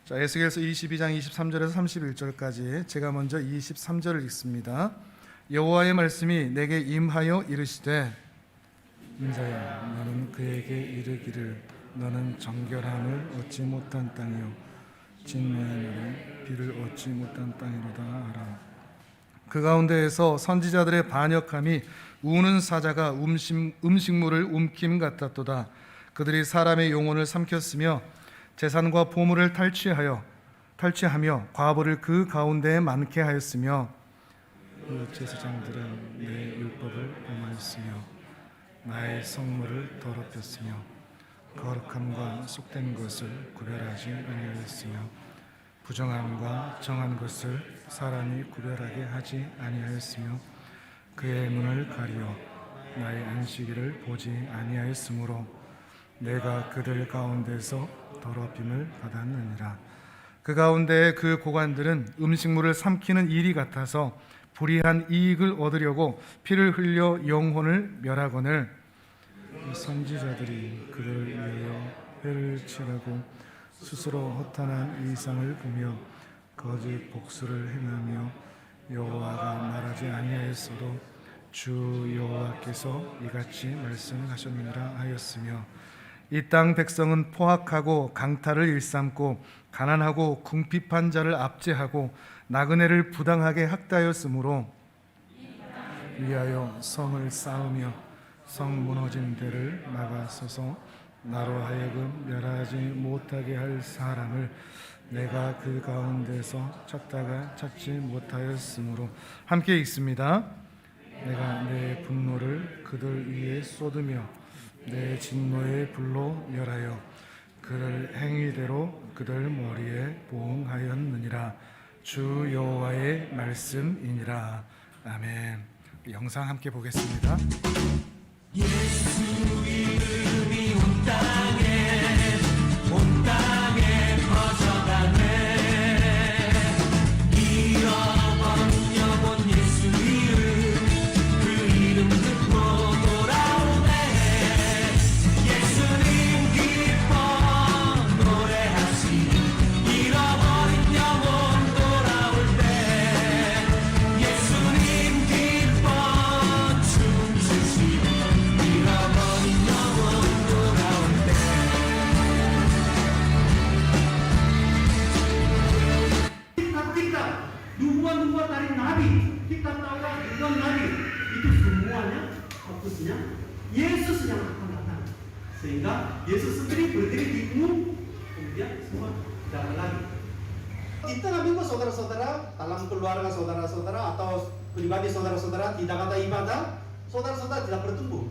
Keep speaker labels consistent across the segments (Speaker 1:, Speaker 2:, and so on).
Speaker 1: 자, 에스겔서 22장 23절에서 31절까지 제가 먼저 23절을 읽습니다. 여호와의 말씀이 내게 임하여 이르시되 인자야 너는 그에게 이르기를 너는 정결함을 얻지 못한 땅이요 진노의 날에 비를 얻지 못한 땅이로다 하라. 그 가운데에서 선지자들의 반역함이 우는 사자가 음식물을 움킴 같았도다. 그들이 사람의 영혼을 삼켰으며 재산과 보물을 탈취하며 과부를 그 가운데에 많게 하였으며 그 제사장들은 내 율법을 범하였으며 나의 성물을 더럽혔으며 거룩함과 속된 것을 구별하지 아니하였으며 부정함과 정한 것을 사람이 구별하게 하지 아니하였으며 그의 눈을 가리어 나의 안식일을 보지 아니하였으므로 내가 그들 가운데서 더럽힘을 받았느니라. 그 가운데 그 고관들은 음식물을 삼키는 일이 같아서 불의한 이익을 얻으려고 피를 흘려 영혼을 멸하거늘 선지자들이 그들을 위하여 회를 칠하고 스스로 허탄한 이상을 보며 거짓 복수를 행하며 여호와가 말하지 아니하였어도 주 여호와께서 이같이 말씀하셨느니라 하였으며 이 땅 백성은 포악하고 강탈을 일삼고 가난하고 궁핍한 자를 압제하고 나그네를 부당하게 학대하였으므로 위하여 성을 쌓으며 성 무너진 데를 막아서서 나로 하여금 멸하지 못하게 할 사람을 내가 그 가운데서 찾다가 찾지 못하였으므로 함께 읽습니다. 내가 내 분노를 그들 위에 쏟으며 내 진노의 불로 멸하여 그들 행위대로 그들 머리에 보응하였느니라. 주 여호와의 말씀이니라. 아멘. 영상 함께 보겠습니다.
Speaker 2: 예수 이름이 온 땅에 퍼져가네. 잃어버린 영혼 예수 이름, 그 이름 듣고 돌아오네. 예수님 기뻐 노래하시니 잃어버린 영혼 돌아올 때 예수님 기뻐 춤추시니 잃어버린 영혼 돌아올 때.
Speaker 3: Kita dua dari Nabi, kita tahu dua Nabi itu semuanya fokusnya Yesus yang akan datang, sehingga Yesus sendiri berdiri di gunung, kemudian semua jalan lagi. Kita minggu saudara-saudara dalam keluarga saudara-saudara atau pribadi saudara-saudara tidak ada ibadah, saudara-saudara tidak bertumbuh.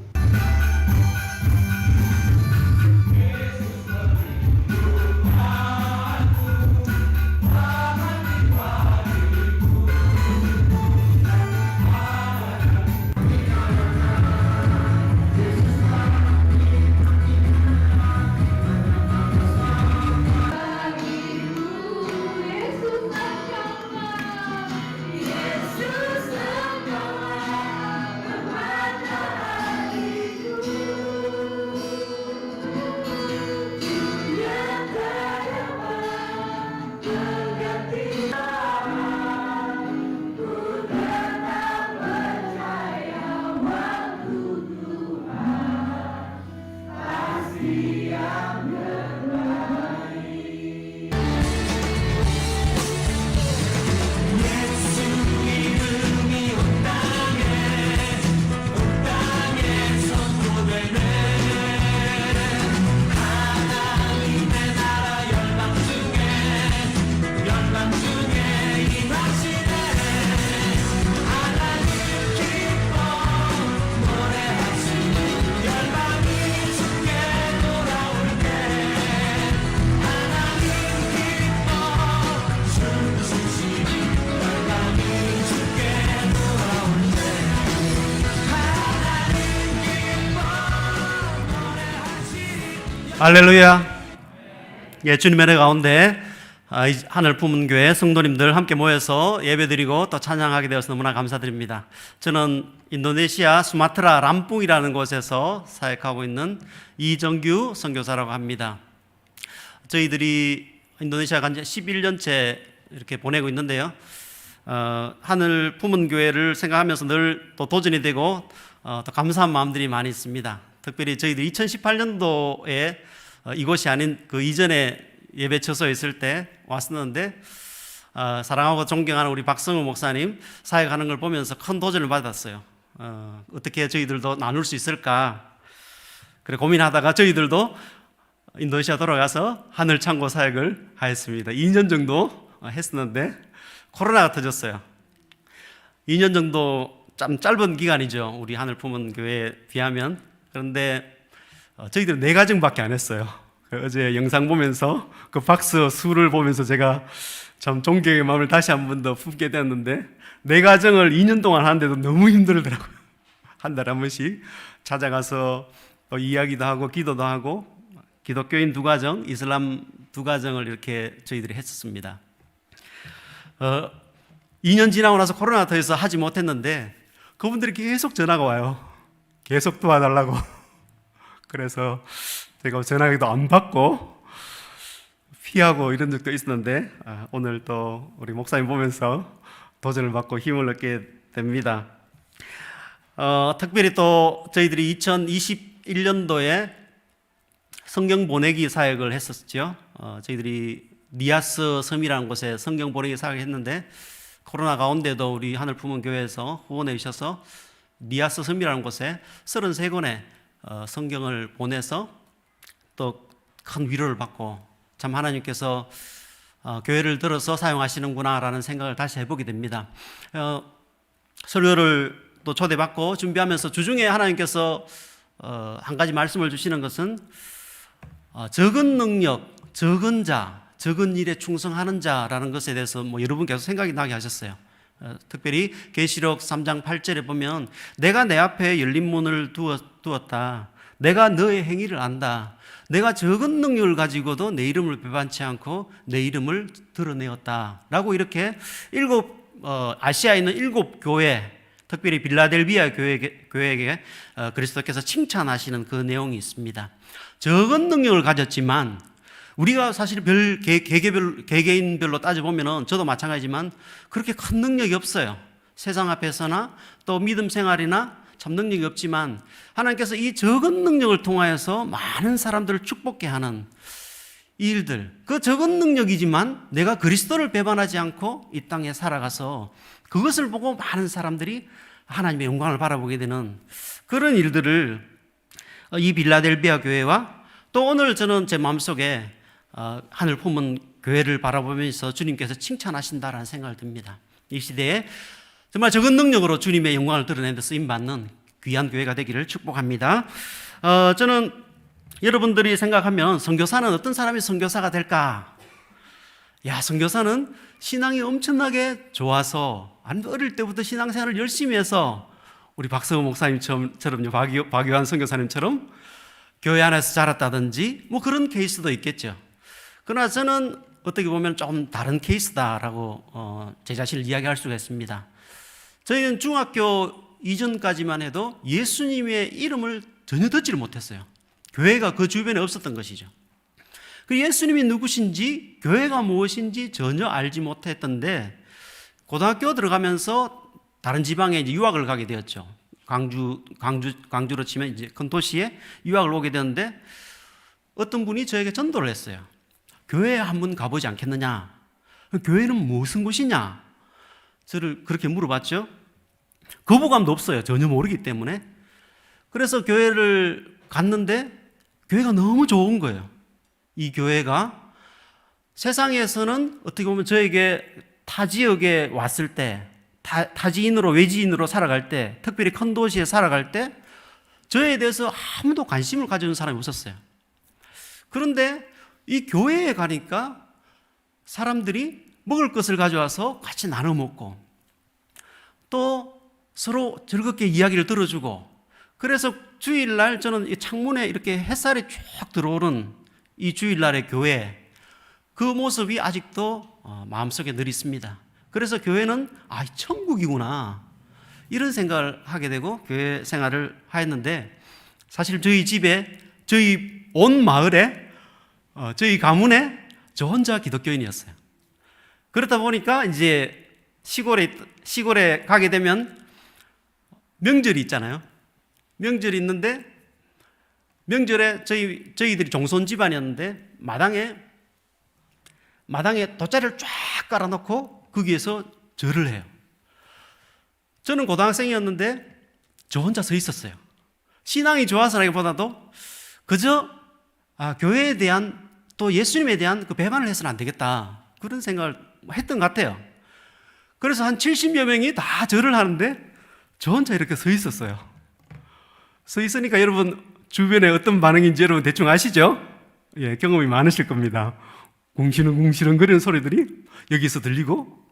Speaker 4: 할렐루야. 예, 주님의 은혜 가운데 하늘 품은 교회 성도님들 함께 모여서 예배드리고 또 찬양하게 되어서 너무나 감사드립니다. 저는 인도네시아 수마트라 람pun이라는 곳에서 사역하고 있는 이정규 선교사라고 합니다. 저희들이 인도네시아 간지 11년째 이렇게 보내고 있는데요. 하늘 품은 교회를 생각하면서 늘 또 도전이 되고 또 감사한 마음들이 많이 있습니다. 특별히 저희들 2018년도에 이곳이 아닌 그 이전에 예배 처소에 있을 때 왔었는데 사랑하고 존경하는 우리 박성우 목사님 사역하는 걸 보면서 큰 도전을 받았어요. 어떻게 저희들도 나눌 수 있을까? 그래 고민하다가 저희들도 인도네시아 돌아가서 하늘 창고 사역을 하였습니다. 2년 정도 했었는데 코로나가 터졌어요. 2년 정도 참 짧은 기간이죠. 우리 하늘 품은 교회에 비하면. 그런데 저희들은 4가정밖에 안 했어요. 어제 영상 보면서 그 박스 수를 보면서 제가 참 존경의 마음을 다시 한 번 더 품게 되었는데 4가정을 2년 동안 하는데도 너무 힘들더라고요. 한 달에 한 번씩 찾아가서 또 이야기도 하고 기도도 하고 기독교인 2가정, 이슬람 2가정을 이렇게 저희들이 했었습니다. 2년 지나고 나서 코로나가 터져서 하지 못했는데 그분들이 계속 전화가 와요. 계속 도와달라고. 그래서 제가 전화기도 안 받고 피하고 이런 적도 있었는데 오늘 또 우리 목사님 보면서 도전을 받고 힘을 얻게 됩니다. 특별히 또 저희들이 2021년도에 성경 보내기 사역을 했었죠. 저희들이 니아스 섬이라는 곳에 성경 보내기 사역을 했는데 코로나 가운데도 우리 하늘 품은 교회에서 후원해 주셔서 니아스 섬이라는 곳에 33권의 성경을 보내서 또 큰 위로를 받고 참 하나님께서 교회를 들어서 사용하시는구나라는 생각을 다시 해보게 됩니다. 설교를 또 초대받고 준비하면서 주중에 하나님께서 한 가지 말씀을 주시는 것은 적은 능력, 적은 자, 적은 일에 충성하는 자라는 것에 대해서 여러분 계속 생각이 나게 하셨어요. 특별히 계시록 3장 8절에 보면 내가 내 앞에 열린 문을 두었다. 내가 너의 행위를 안다. 내가 적은 능력을 가지고도 내 이름을 배반치 않고 내 이름을 드러내었다. 라고 이렇게 아시아에 있는 7교회, 특별히 빌라델비아 교회에게 그리스도께서 칭찬하시는 그 내용이 있습니다. 적은 능력을 가졌지만 우리가 사실 개개인별로 따져보면 저도 마찬가지지만 그렇게 큰 능력이 없어요. 세상 앞에서나 또 믿음 생활이나 참 능력이 없지만 하나님께서 이 적은 능력을 통하여서 많은 사람들을 축복케 하는 일들, 그 적은 능력이지만 내가 그리스도를 배반하지 않고 이 땅에 살아가서 그것을 보고 많은 사람들이 하나님의 영광을 바라보게 되는 그런 일들을 이 빌라델비아 교회와 또 오늘 저는 제 마음속에 하늘 품은 교회를 바라보면서 주님께서 칭찬하신다라는 생각을 듭니다. 이 시대에 정말 적은 능력으로 주님의 영광을 드러내는 데 쓰임받는 귀한 교회가 되기를 축복합니다. 저는 여러분들이 생각하면 선교사는 어떤 사람이 선교사가 될까? 선교사는 신앙이 엄청나게 좋아서 어릴 때부터 신앙생활을 열심히 해서 우리 박성우 목사님처럼요, 박유한 선교사님처럼 교회 안에서 자랐다든지 그런 케이스도 있겠죠. 그러나 저는 어떻게 보면 조금 다른 케이스다라고 제 자신을 이야기할 수가 있습니다. 저희는 중학교 이전까지만 해도 예수님의 이름을 전혀 듣지를 못했어요. 교회가 그 주변에 없었던 것이죠. 그 예수님이 누구신지 교회가 무엇인지 전혀 알지 못했던데 고등학교 들어가면서 다른 지방에 이제 유학을 가게 되었죠. 광주로 치면 이제 큰 도시에 유학을 오게 되었는데 어떤 분이 저에게 전도를 했어요. 교회에 한번 가보지 않겠느냐? 교회는 무슨 곳이냐? 저를 그렇게 물어봤죠. 거부감도 없어요. 전혀 모르기 때문에. 그래서 교회를 갔는데 교회가 너무 좋은 거예요. 이 교회가 세상에서는 어떻게 보면 저에게 타 지역에 왔을 때 타지인으로 외지인으로 살아갈 때 특별히 큰 도시에 살아갈 때 저에 대해서 아무도 관심을 가져준 사람이 없었어요. 그런데 이 교회에 가니까 사람들이 먹을 것을 가져와서 같이 나눠 먹고 또 서로 즐겁게 이야기를 들어주고 그래서 주일날 저는 이 창문에 이렇게 햇살이 쭉 들어오는 이 주일날의 교회 그 모습이 아직도 마음속에 늘 있습니다. 그래서 교회는 천국이구나 이런 생각을 하게 되고 교회 생활을 하였는데 사실 저희 집에 저희 온 마을에 저희 가문에 저 혼자 기독교인이었어요. 그렇다 보니까 이제 시골에 가게 되면 명절이 있잖아요. 명절이 있는데 명절에 저희들이 종손 집안이었는데 마당에 돗자리를 쫙 깔아놓고 거기에서 절을 해요. 저는 고등학생이었는데 저 혼자 서 있었어요. 신앙이 좋아서라기보다도 그저 교회에 대한 또 예수님에 대한 그 배반을 해서는 안 되겠다, 그런 생각을 했던 것 같아요. 그래서 한 70여 명이 다 절을 하는데 저 혼자 이렇게 서 있었어요. 서 있으니까 여러분 주변에 어떤 반응인지 여러분 대충 아시죠? 예, 경험이 많으실 겁니다. 궁시렁궁시렁 거리는 소리들이 여기서 들리고,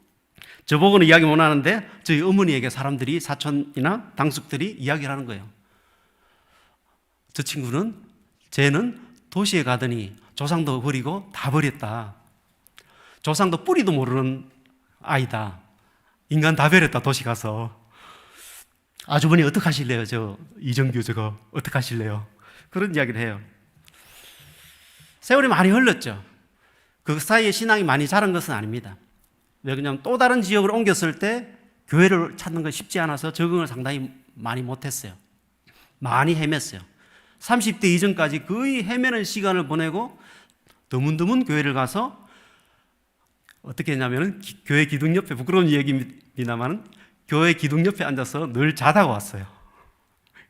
Speaker 4: 저보고는 이야기 못 하는데 저희 어머니에게 사람들이, 사촌이나 당숙들이 이야기를 하는 거예요. 저 친구는, 쟤는 도시에 가더니 조상도 버리고 다 버렸다. 조상도 뿌리도 모르는 아이다. 인간 다 버렸다, 도시 가서. 아주버니 어떡하실래요? 저 이정규 저거 어떡하실래요? 그런 이야기를 해요. 세월이 많이 흘렀죠. 그 사이에 신앙이 많이 자란 것은 아닙니다. 왜냐하면 또 다른 지역으로 옮겼을 때 교회를 찾는 건 쉽지 않아서 적응을 상당히 많이 못했어요. 많이 헤맸어요. 30대 이전까지 거의 헤매는 시간을 보내고 드문드문 교회를 가서 어떻게 했냐면, 교회 기둥 옆에, 부끄러운 얘기입니다만 교회 기둥 옆에 앉아서 늘 자다가 왔어요.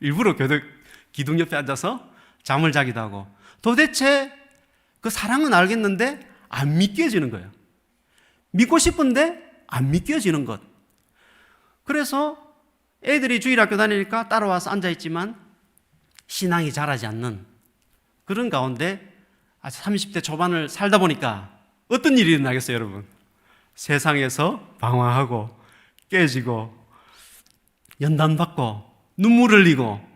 Speaker 4: 일부러 교회 기둥 옆에 앉아서 잠을 자기도 하고. 도대체 그 사랑은 알겠는데 안 믿겨지는 거예요. 믿고 싶은데 안 믿겨지는 것. 그래서 애들이 주일학교 다니니까 따라와서 앉아있지만 신앙이 자라지 않는 그런 가운데 30대 초반을 살다 보니까 어떤 일이 일어나겠어요, 여러분? 세상에서 방황하고 깨지고 연단받고 눈물 흘리고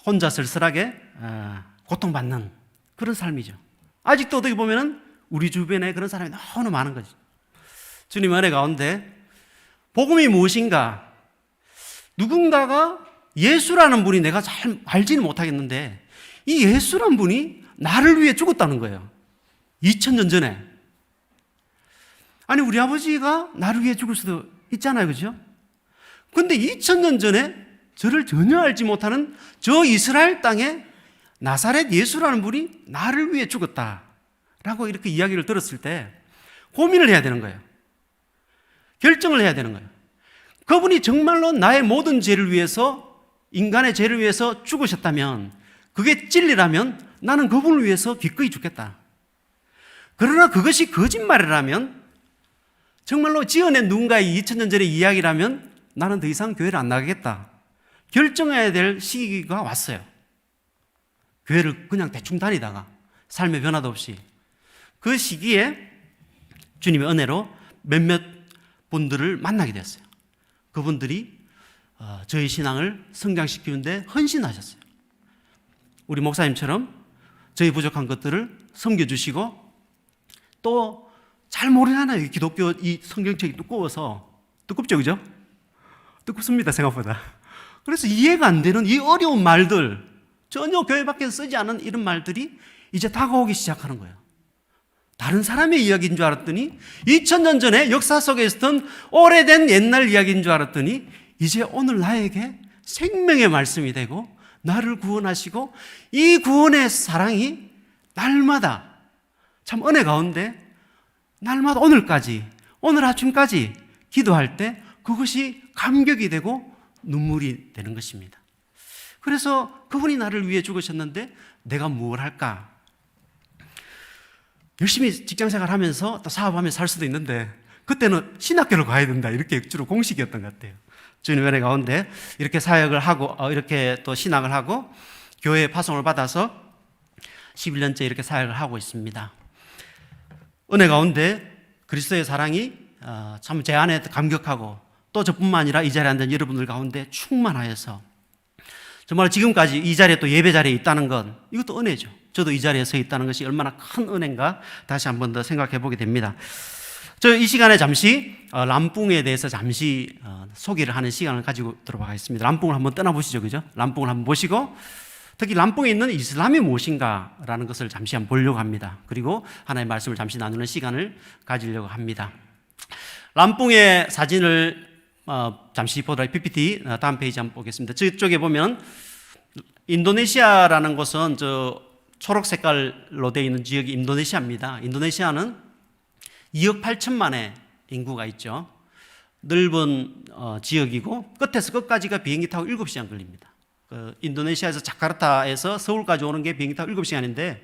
Speaker 4: 혼자 쓸쓸하게 고통받는 그런 삶이죠. 아직도 어떻게 보면 우리 주변에 그런 사람이 너무 많은 거죠. 주님 은혜 가운데 복음이 무엇인가, 누군가가 예수라는 분이 내가 잘 알지는 못하겠는데 이 예수라는 분이 나를 위해 죽었다는 거예요. 2000년 전에. 아니, 우리 아버지가 나를 위해 죽을 수도 있잖아요, 그죠? 근데 2000년 전에 저를 전혀 알지 못하는 저 이스라엘 땅에 나사렛 예수라는 분이 나를 위해 죽었다라고 이렇게 이야기를 들었을 때 고민을 해야 되는 거예요. 결정을 해야 되는 거예요. 그분이 정말로 나의 모든 죄를 위해서, 인간의 죄를 위해서 죽으셨다면, 그게 진리라면 나는 그분을 위해서 기꺼이 죽겠다. 그러나 그것이 거짓말이라면, 정말로 지어낸 누군가의 2000년 전의 이야기라면 나는 더 이상 교회를 안 나가겠다. 결정해야 될 시기가 왔어요. 교회를 그냥 대충 다니다가 삶의 변화도 없이. 그 시기에 주님의 은혜로 몇몇 분들을 만나게 되었어요. 그분들이 저희 신앙을 성장시키는데 헌신하셨어요. 우리 목사님처럼 저희 부족한 것들을 섬겨주시고, 또 잘 모르잖아요. 기독교 이 성경책이 두꺼워서. 두껍죠, 그죠? 두껍습니다, 생각보다. 그래서 이해가 안 되는 이 어려운 말들, 전혀 교회 밖에서 쓰지 않은 이런 말들이 이제 다가오기 시작하는 거예요. 다른 사람의 이야기인 줄 알았더니, 2000년 전에 역사 속에 있었던 오래된 옛날 이야기인 줄 알았더니 이제 오늘 나에게 생명의 말씀이 되고 나를 구원하시고, 이 구원의 사랑이 날마다 참 은혜 가운데 날마다 오늘까지, 오늘 아침까지 기도할 때 그것이 감격이 되고 눈물이 되는 것입니다. 그래서 그분이 나를 위해 죽으셨는데 내가 뭘 할까? 열심히 직장생활 하면서 또 사업하면서 살 수도 있는데 그때는 신학교를 가야 된다, 이렇게 주로 공식이었던 것 같아요. 주님의 은혜 가운데 이렇게 사역을 하고 이렇게 또 신학을 하고 교회에 파송을 받아서 11년째 이렇게 사역을 하고 있습니다. 은혜 가운데 그리스도의 사랑이 참 제 안에 감격하고, 또 저뿐만 아니라 이 자리에 앉은 여러분들 가운데 충만하여서 정말 지금까지 이 자리에 또 예배 자리에 있다는 건 이것도 은혜죠. 저도 이 자리에 서 있다는 것이 얼마나 큰 은혜인가 다시 한 번 더 생각해 보게 됩니다. 저 이 시간에 잠시 람뿡에 대해서 잠시 소개를 하는 시간을 가지고 들어가겠습니다. 람뿡을 한번 떠나보시죠, 그죠? 람뿡을 한번 보시고 특히 람뽕에 있는 이슬람이 무엇인가라는 것을 잠시 한번 보려고 합니다. 그리고 하나님의 말씀을 잠시 나누는 시간을 가지려고 합니다. 람뽕의 사진을 잠시 보도록 PPT 다음 페이지 한번 보겠습니다. 저쪽에 보면 인도네시아라는 곳은 저 초록 색깔로 되어 있는 지역이 인도네시아입니다. 인도네시아는 2억 8천만의 인구가 있죠. 넓은 지역이고 끝에서 끝까지가 비행기 타고 7시간 걸립니다. 인도네시아에서 자카르타에서 서울까지 오는 게 비행기 타고 7시간인데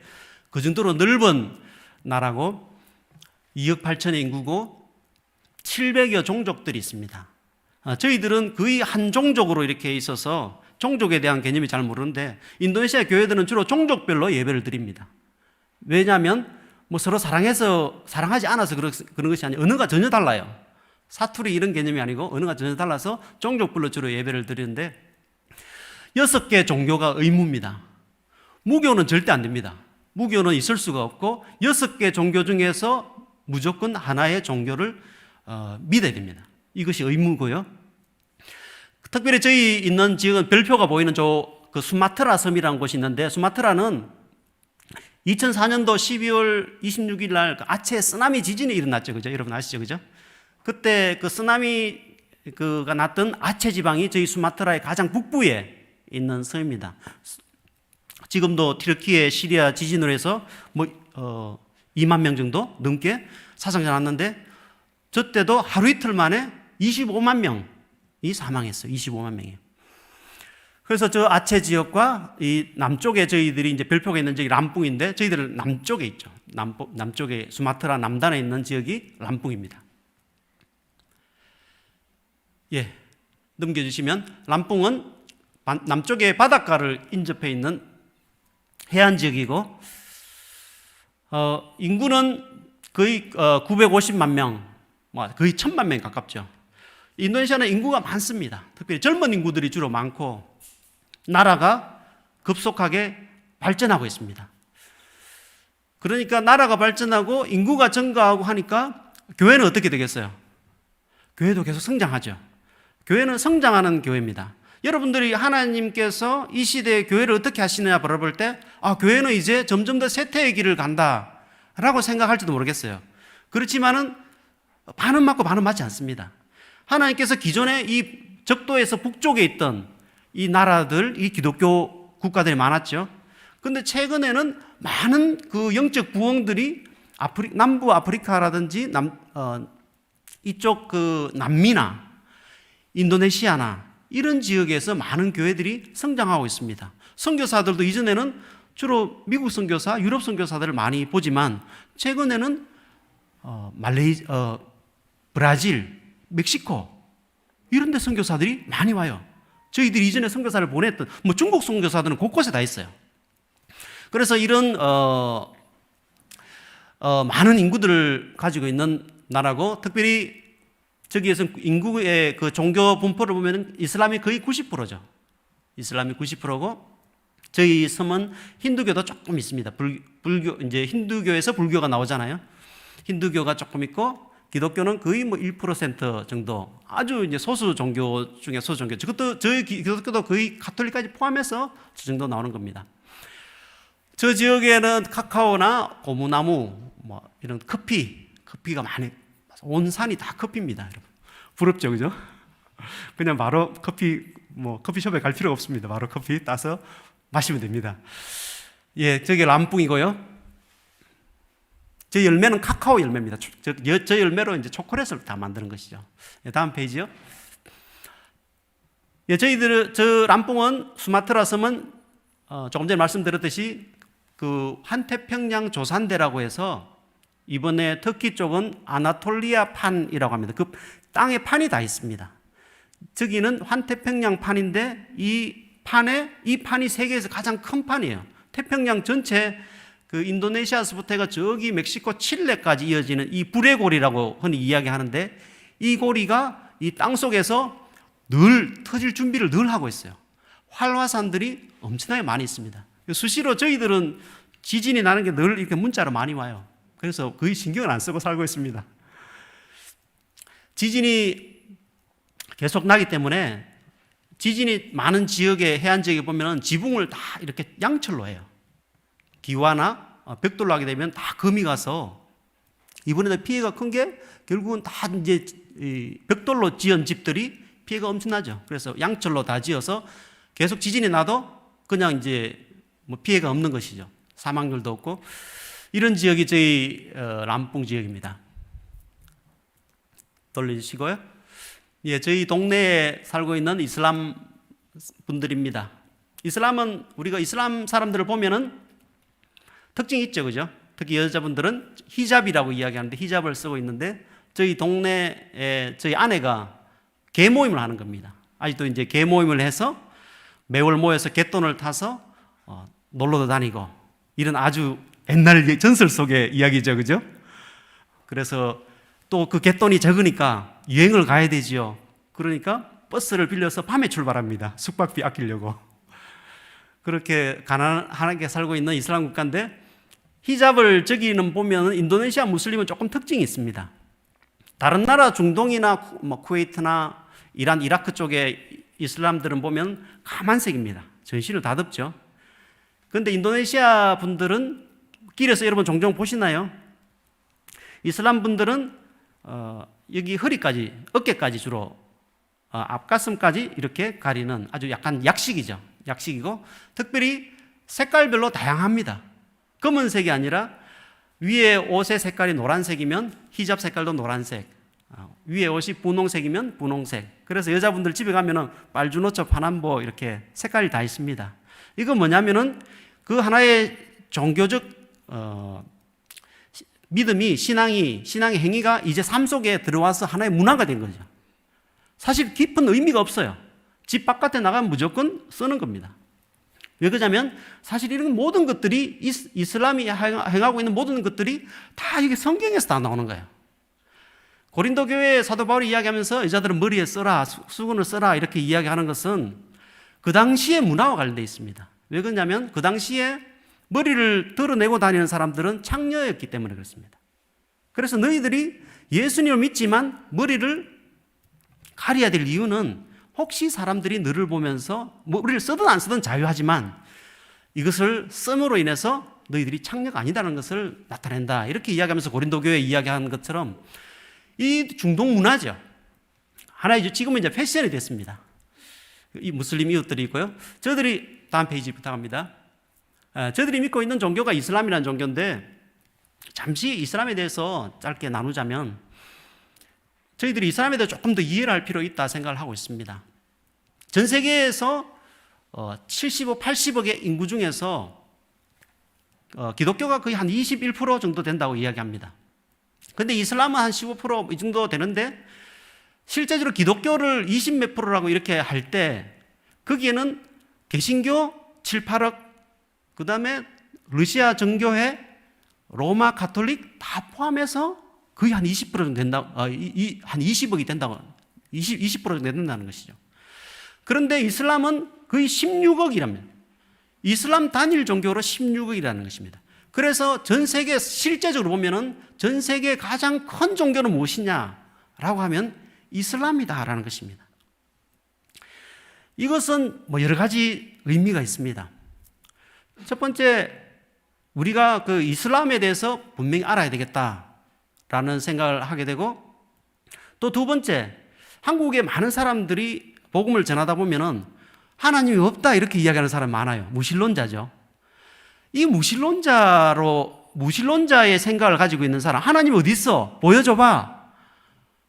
Speaker 4: 그 정도로 넓은 나라고 2억 8천의 인구고 700여 종족들이 있습니다. 저희들은 거의 한 종족으로 이렇게 있어서 종족에 대한 개념이 잘 모르는데 인도네시아 교회들은 주로 종족별로 예배를 드립니다. 왜냐하면 뭐 서로 사랑하지 않아서 그런 것이 아니라 언어가 전혀 달라요. 사투리 이런 개념이 아니고 언어가 전혀 달라서 종족별로 주로 예배를 드리는데 6개 종교가 의무입니다. 무교는 절대 안 됩니다. 무교는 있을 수가 없고 6개 종교 중에서 무조건 하나의 종교를 믿어야 됩니다. 이것이 의무고요. 특별히 저희 있는 지역은 별표가 보이는 그 수마트라 섬이라는 곳이 있는데 수마트라는 2004년도 12월 26일 날 아체 쓰나미 지진이 일어났죠. 그죠? 여러분 아시죠? 그죠? 그때 그 쓰나미가 났던 아체 지방이 저희 수마트라의 가장 북부에 있는 섬입니다. 지금도 튀르키예, 시리아 지진으로 해서 2만 명 정도 넘게 사상자 났는데 저 때도 하루 이틀 만에 25만 명이 사망했어요. 25만 명이에요. 그래서 저 아체 지역과 이 남쪽에 저희들이 이제 별표가 있는 지역이 람뿡인데 저희들은 남쪽에 있죠. 남쪽에 수마트라 남단에 있는 지역이 람뿡입니다. 예, 넘겨주시면 람뿡은 남쪽에 바닷가를 인접해 있는 해안 지역이고 인구는 거의 950만 명, 거의 1000만 명 가깝죠. 인도네시아는 인구가 많습니다. 특별히 젊은 인구들이 주로 많고 나라가 급속하게 발전하고 있습니다. 그러니까 나라가 발전하고 인구가 증가하고 하니까 교회는 어떻게 되겠어요? 교회도 계속 성장하죠. 교회는 성장하는 교회입니다. 여러분들이 하나님께서 이 시대에 교회를 어떻게 하시느냐 바라볼 때 교회는 이제 점점 더 쇠퇴의 길을 간다라고 생각할지도 모르겠어요. 그렇지만은 반은 맞고 반은 맞지 않습니다. 하나님께서 기존에 이 적도에서 북쪽에 있던 이 나라들, 이 기독교 국가들이 많았죠. 그런데 최근에는 많은 그 영적 부흥들이 남부 아프리카라든지 이쪽 그 남미나 인도네시아나 이런 지역에서 많은 교회들이 성장하고 있습니다. 선교사들도 이전에는 주로 미국 선교사, 유럽 선교사들을 많이 보지만 최근에는 브라질, 멕시코 이런 데 선교사들이 많이 와요. 저희들이 이전에 선교사를 보냈던 중국 선교사들은 곳곳에 다 있어요. 그래서 이런 많은 인구들을 가지고 있는 나라고 특별히 저기에서 인구의 그 종교 분포를 보면 이슬람이 거의 90%죠. 이슬람이 90%고 저희 섬은 힌두교도 조금 있습니다. 불교 이제 힌두교에서 불교가 나오잖아요. 힌두교가 조금 있고 기독교는 거의 1% 정도 아주 이제 소수 종교 중에 소수 종교. 그것도 저희 기독교도 거의 가톨릭까지 포함해서 저 정도 나오는 겁니다. 저 지역에는 카카오나 고무나무 이런 커피가 많이 온 산이 다 커피입니다, 여러분. 부럽죠, 그죠? 그냥 바로 커피숍에 갈 필요가 없습니다. 바로 커피 따서 마시면 됩니다. 예, 저게 람뿡이고요. 저 열매는 카카오 열매입니다. 저 열매로 이제 초콜릿을 다 만드는 것이죠. 예, 다음 페이지요. 예, 저 람뿡은 수마트라 섬은 조금 전에 말씀드렸듯이 그 환태평양 조산대라고 해서 이번에 터키 쪽은 아나톨리아 판이라고 합니다. 그 땅에 판이 다 있습니다. 저기는 환태평양 판인데 이 판이 세계에서 가장 큰 판이에요. 태평양 전체 그 인도네시아에서부터 해가 저기 멕시코 칠레까지 이어지는 이 불의 고리라고 흔히 이야기하는데 이 고리가 이 땅 속에서 늘 터질 준비를 늘 하고 있어요. 활화산들이 엄청나게 많이 있습니다. 수시로 저희들은 지진이 나는 게 늘 이렇게 문자로 많이 와요. 그래서 거의 신경을 안 쓰고 살고 있습니다. 지진이 계속 나기 때문에 지진이 많은 지역에 해안 지역에 보면 지붕을 다 이렇게 양철로 해요. 기와나 벽돌로 하게 되면 다 금이 가서 이번에도 피해가 큰 게 결국은 다 이제 벽돌로 지은 집들이 피해가 엄청나죠. 그래서 양철로 다 지어서 계속 지진이 나도 그냥 이제 뭐 피해가 없는 것이죠. 사망률도 없고 이런 지역이 저희 람뽕 지역입니다. 돌려주시고요. 예, 저희 동네에 살고 있는 이슬람 분들입니다. 이슬람은 우리가 이슬람 사람들을 보면은 특징이 있죠, 그죠? 특히 여자분들은 히잡이라고 이야기하는데 히잡을 쓰고 있는데 저희 동네에 저희 아내가 개 모임을 하는 겁니다. 아직도 이제 개 모임을 해서 매월 모여서 갯돈을 타서 놀러도 다니고 이런 아주 옛날 전설 속의 이야기죠, 그죠? 그래서 또 그 갯돈이 적으니까 여행을 가야 되지요. 그러니까 버스를 빌려서 밤에 출발합니다. 숙박비 아끼려고. 그렇게 가난하게 살고 있는 이슬람 국가인데 히잡을 저기는 보면 인도네시아 무슬림은 조금 특징이 있습니다. 다른 나라 중동이나 뭐 쿠웨이트나 이란, 이라크 쪽에 이슬람들은 보면 까만색입니다. 전신을 다 덮죠. 그런데 인도네시아 분들은 길에서 여러분 종종 보시나요? 이슬람 분들은 여기 허리까지, 어깨까지 주로 앞가슴까지 이렇게 가리는 아주 약간 약식이죠. 약식이고 특별히 색깔별로 다양합니다. 검은색이 아니라 위에 옷의 색깔이 노란색이면 히잡 색깔도 노란색, 위에 옷이 분홍색이면 분홍색. 그래서 여자분들 집에 가면은 빨주노초, 파남보 이렇게 색깔이 다 있습니다. 이건 뭐냐면은 그 하나의 종교적 믿음이 신앙의 행위가 이제 삶 속에 들어와서 하나의 문화가 된 거죠. 사실 깊은 의미가 없어요. 집 바깥에 나가면 무조건 쓰는 겁니다. 왜 그러냐면 사실 이런 모든 것들이 이슬람이 행하고 있는 모든 것들이 다 이게 성경에서 다 나오는 거예요. 고린도 교회 사도 바울이 이야기하면서 여자들은 머리에 써라, 수건을 써라 이렇게 이야기하는 것은 그 당시의 문화와 관련되어 있습니다. 왜 그러냐면 그 당시에 머리를 드러내고 다니는 사람들은 창녀였기 때문에 그렇습니다. 그래서 너희들이 예수님을 믿지만 머리를 가려야 될 이유는 혹시 사람들이 너를 보면서 머리를 쓰든 안 쓰든 자유하지만 이것을 씀으로 인해서 너희들이 창녀가 아니다는 것을 나타낸다. 이렇게 이야기하면서 고린도 교회에 이야기하는 것처럼 이 중동 문화죠. 하나의 지금은 이제 패션이 됐습니다. 이 무슬림 이웃들이 있고요. 저들이 다음 페이지 부탁합니다. 저들이 믿고 있는 종교가 이슬람이라는 종교인데 잠시 이슬람에 대해서 짧게 나누자면 저희들이 이슬람에 대해 조금 더 이해를 할 필요 있다 생각을 하고 있습니다. 전 세계에서 75, 80억의 인구 중에서 기독교가 거의 한 21% 정도 된다고 이야기합니다. 그런데 이슬람은 한 15% 이 정도 되는데 실제적으로 기독교를 20 몇 프로라고 이렇게 할 때 거기에는 개신교 7, 8억 그 다음에 러시아 정교회, 로마 가톨릭 다 포함해서 거의 한 20% 정도 된다고, 한 20억이 된다고, 20% 정도 된다는 것이죠. 그런데 이슬람은 거의 16억이랍니다. 이슬람 단일 종교로 16억이라는 것입니다. 그래서 전 세계 실제적으로 보면은 전 세계 가장 큰 종교는 무엇이냐라고 하면 이슬람이다라는 것입니다. 이것은 뭐 여러 가지 의미가 있습니다. 첫 번째, 우리가 그 이슬람에 대해서 분명히 알아야 되겠다라는 생각을 하게 되고, 또 두 번째, 한국의 많은 사람들이 복음을 전하다 보면은 하나님이 없다 이렇게 이야기하는 사람 많아요. 무신론자죠. 이 무신론자의 생각을 가지고 있는 사람, 하나님 어디 있어? 보여줘봐.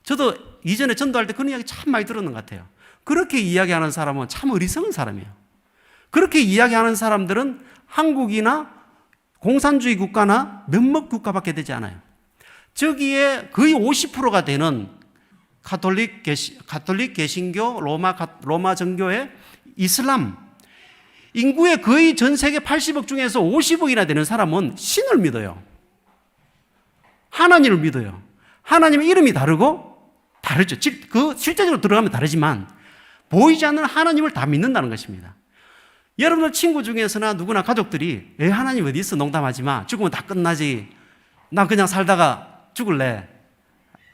Speaker 4: 저도 이전에 전도할 때 그런 이야기 참 많이 들었는 것 같아요. 그렇게 이야기하는 사람은 참 어리석은 사람이에요. 그렇게 이야기하는 사람들은 한국이나 공산주의 국가나 몇몇 국가밖에 되지 않아요. 저기에 거의 50%가 되는 가톨릭 개신교, 로마 정교회, 이슬람, 인구의 거의 전 세계 80억 중에서 50억이나 되는 사람은 신을 믿어요. 하나님을 믿어요. 하나님의 이름이 다르죠. 그 실제적으로 들어가면 다르지만 보이지 않는 하나님을 다 믿는다는 것입니다. 여러분들 친구 중에서나 누구나 가족들이 하나님 어디 있어? 농담하지 마. 죽으면 다 끝나지. 나 그냥 살다가 죽을래.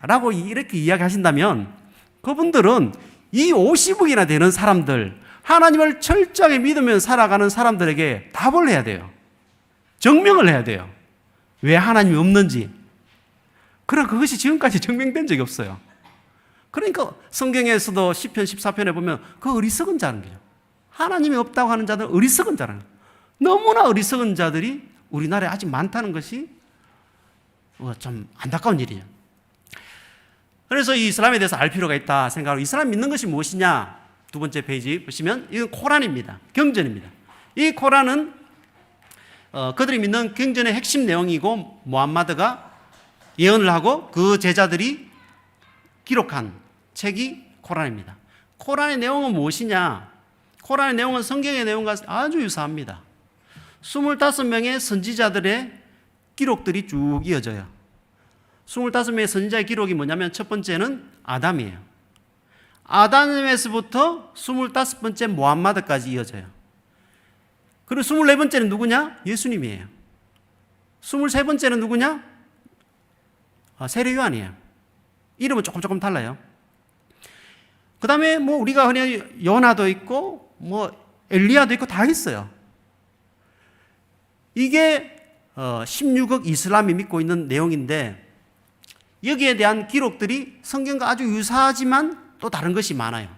Speaker 4: 라고 이렇게 이야기하신다면 그분들은 이 50억이나 되는 사람들, 하나님을 철저하게 믿으며 살아가는 사람들에게 답을 해야 돼요. 증명을 해야 돼요. 왜 하나님이 없는지. 그러나 그것이 지금까지 증명된 적이 없어요. 그러니까 성경에서도 시편 14편에 보면 그 어리석은 자는 거죠. 하나님이 없다고 하는 자들은 어리석은 자라는 거예요. 너무나 어리석은 자들이 우리나라에 아직 많다는 것이 좀 안타까운 일이에요. 그래서 이 이슬람에 대해서 알 필요가 있다 생각하고, 이슬람 믿는 것이 무엇이냐? 두 번째 페이지 보시면 이건 코란입니다. 경전입니다. 이 코란은 그들이 믿는 경전의 핵심 내용이고, 무함마드가 예언을 하고 그 제자들이 기록한 책이 코란입니다. 코란의 내용은 무엇이냐? 코란의 내용은 성경의 내용과 아주 유사합니다. 25명의 선지자들의 기록들이 쭉 이어져요. 25명의 선지자의 기록이 뭐냐면, 첫 번째는 아담이에요. 아담에서부터 25번째 무함마드까지 이어져요. 그리고 24번째는 누구냐? 예수님이에요. 23번째는 누구냐? 세례 요한이에요. 이름은 조금 달라요. 그 다음에 우리가 흔히 요나도 있고 엘리야도 있고 다 있어요. 이게 16억 이슬람이 믿고 있는 내용인데, 여기에 대한 기록들이 성경과 아주 유사하지만 또 다른 것이 많아요.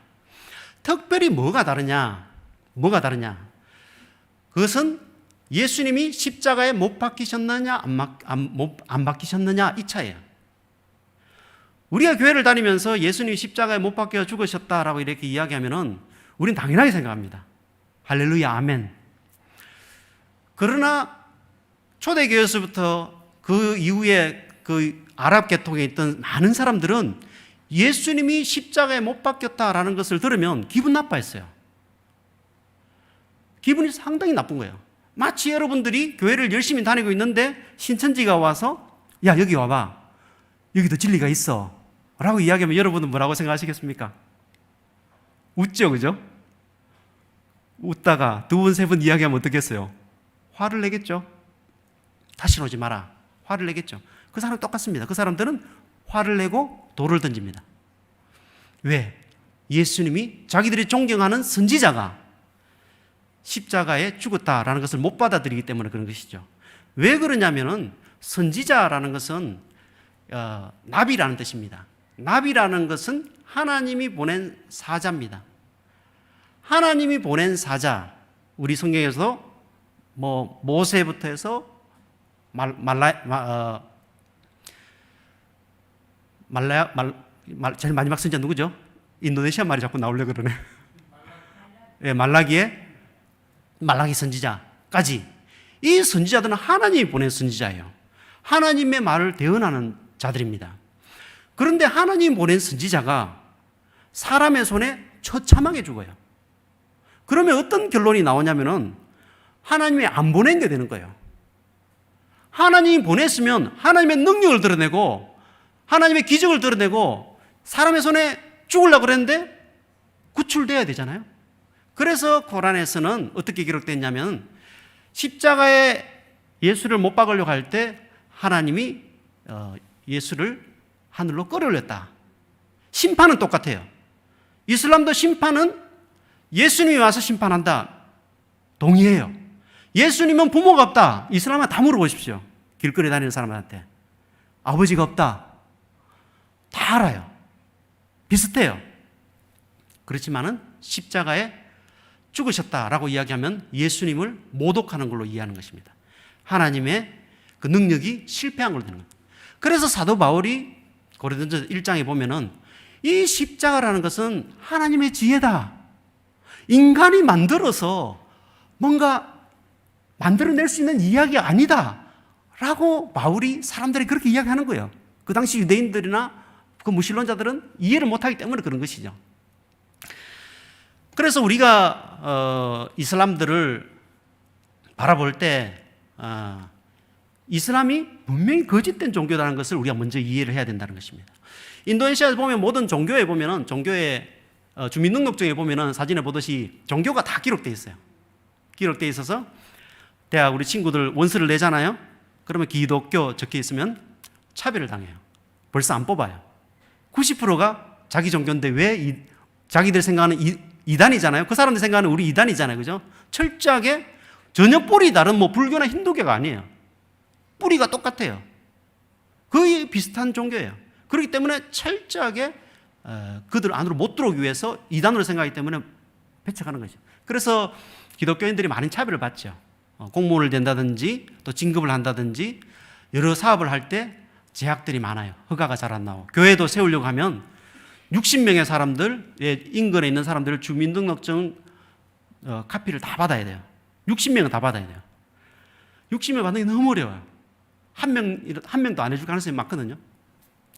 Speaker 4: 특별히 뭐가 다르냐? 그것은 예수님이 십자가에 못 박히셨느냐 안 박히셨느냐 이 차이예요. 우리가 교회를 다니면서 예수님이 십자가에 못 박혀 죽으셨다라고 이렇게 이야기하면은 우리는 당연하게 생각합니다. 할렐루야, 아멘. 그러나 초대교회에서부터 그 이후에 그 아랍 계통에 있던 많은 사람들은 예수님이 십자가에 못 박혔다라는 것을 들으면 기분 나빠했어요. 기분이 상당히 나쁜 거예요. 마치 여러분들이 교회를 열심히 다니고 있는데 신천지가 와서 야, 여기 와봐, 여기도 진리가 있어 라고 이야기하면 여러분은 뭐라고 생각하시겠습니까? 웃죠, 그죠? 웃다가 두 번, 세 번 이야기하면 어떻겠어요? 화를 내겠죠. 다시는 오지 마라, 화를 내겠죠. 그 사람 똑같습니다. 그 사람들은 화를 내고 돌을 던집니다. 왜? 예수님이 자기들이 존경하는 선지자가 십자가에 죽었다라는 것을 못 받아들이기 때문에 그런 것이죠. 왜 그러냐면은 선지자라는 것은 나비라는 뜻입니다. 나비라는 것은 하나님이 보낸 사자입니다. 하나님이 보낸 사자, 우리 성경에서 모세부터 해서 제일 마지막 선지자 누구죠? 인도네시아 말이 자꾸 나오려고 그러네. 예, 말라기 선지자까지, 이 선지자들은 하나님이 보낸 선지자예요. 하나님의 말을 대언하는 자들입니다. 그런데 하나님이 보낸 선지자가 사람의 손에 처참하게 죽어요. 그러면 어떤 결론이 나오냐면은 하나님이 안 보낸 게 되는 거예요. 하나님이 보냈으면 하나님의 능력을 드러내고 하나님의 기적을 드러내고 사람의 손에 죽으려고 그랬는데 구출돼야 되잖아요. 그래서 코란에서는 어떻게 기록됐냐면, 십자가에 예수를 못 박으려고 할 때 하나님이 예수를 하늘로 끌어올렸다. 심판은 똑같아요. 이슬람도 심판은 예수님이 와서 심판한다, 동의해요. 예수님은 부모가 없다, 이슬람은 다 물어보십시오. 길거리 다니는 사람한테. 아버지가 없다, 다 알아요. 비슷해요. 그렇지만은 십자가에 죽으셨다라고 이야기하면 예수님을 모독하는 걸로 이해하는 것입니다. 하나님의 그 능력이 실패한 걸로 되는 겁니다. 그래서 사도 바울이 고린도전서 1장에 보면은 이 십자가라는 것은 하나님의 지혜다, 인간이 만들어서 뭔가 만들어낼 수 있는 이야기가 아니다 라고 바울이 사람들이 그렇게 이야기하는 거예요. 그 당시 유대인들이나 그 무신론자들은 이해를 못하기 때문에 그런 것이죠. 그래서 우리가 이슬람들을 바라볼 때 이슬람이 분명히 거짓된 종교라는 것을 우리가 먼저 이해를 해야 된다는 것입니다. 인도네시아에서 보면 모든 종교에 보면은, 종교의 주민등록증에 보면은 사진에 보듯이 종교가 다 기록되어 있어요. 기록되어 있어서 대학 우리 친구들 원서를 내잖아요. 그러면 기독교 적혀 있으면 차별을 당해요. 벌써 안 뽑아요. 90%가 자기 종교인데 왜 자기들 생각하는 이단이잖아요. 그 사람들 생각하는 우리 이단이잖아요. 그죠? 철저하게 전혀 뿌리 다른 뭐 불교나 힌두교가 아니에요. 뿌리가 똑같아요. 거의 비슷한 종교예요. 그렇기 때문에 철저하게 그들 안으로 못 들어오기 위해서 이단으로 생각하기 때문에 배척하는 거죠. 그래서 기독교인들이 많은 차별을 받죠. 공무원을 된다든지 또 진급을 한다든지 여러 사업을 할 때 제약들이 많아요. 허가가 잘 안 나오고. 교회도 세우려고 하면 60명의 사람들, 인근에 있는 사람들 주민등록증 카피를 다 받아야 돼요. 60명은 다 받아야 돼요. 60명 받는 게 너무 어려워요. 한 명도 안 해줄 가능성이 많거든요.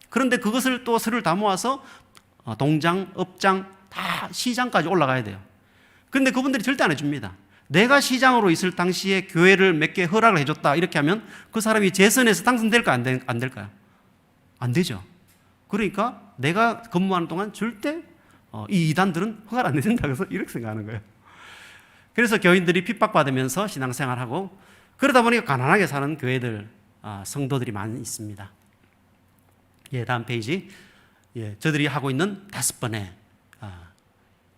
Speaker 4: 그런데 그것을 또 서류를 다 모아서 동장, 업장, 다 시장까지 올라가야 돼요. 그런데 그분들이 절대 안 해줍니다. 내가 시장으로 있을 당시에 교회를 몇 개 허락을 해줬다 이렇게 하면 그 사람이 재선에서 당선될까요? 안 될까요? 안 되죠. 그러니까 내가 근무하는 동안 절대 이 이단들은 허가를 안 내준다 그래서 이렇게 생각하는 거예요. 그래서 교인들이 핍박받으면서 신앙생활하고 그러다 보니까 가난하게 사는 교회들, 성도들이 많이 있습니다. 예, 다음 페이지. 예, 저들이 하고 있는 5번의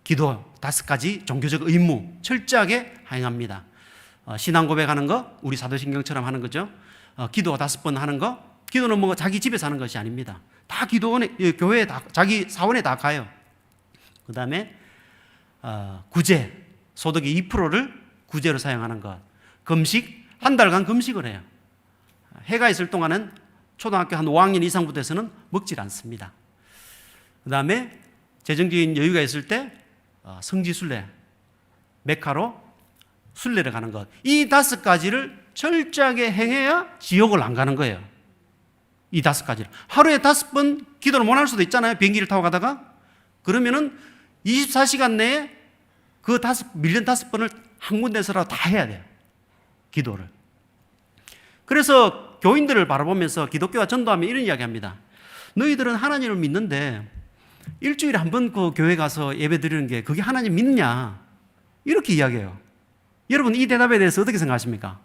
Speaker 4: 기도 5가지 종교적 의무 철저하게 행합니다. 신앙 고백하는 거, 우리 사도신경처럼 하는 거죠. 기도 5번 하는 거, 기도는 뭐 자기 집에서 하는 것이 아닙니다. 다 기도원에, 교회에 다, 자기 사원에 다 가요. 그 다음에 구제, 소득의 2%를 구제로 사용하는 것. 금식, 한 달간 금식을 해요. 해가 있을 동안은 초등학교 한 5학년 이상부터 해서는 먹질 않습니다. 그 다음에 재정적인 여유가 있을 때 성지순례, 메카로 순례를 가는 것. 이 5가지를 철저하게 행해야 지옥을 안 가는 거예요. 이 5가지를. 하루에 5번 기도를 못 할 수도 있잖아요. 비행기를 타고 가다가. 그러면은 24시간 내에 그 밀린 5번을 한 군데서라도 다 해야 돼요. 기도를. 그래서 교인들을 바라보면서 기독교가 전도하면 이런 이야기 합니다. 너희들은 하나님을 믿는데 일주일에 한 번 그 교회 가서 예배 드리는 게 그게 하나님 믿냐? 이렇게 이야기해요. 여러분 이 대답에 대해서 어떻게 생각하십니까?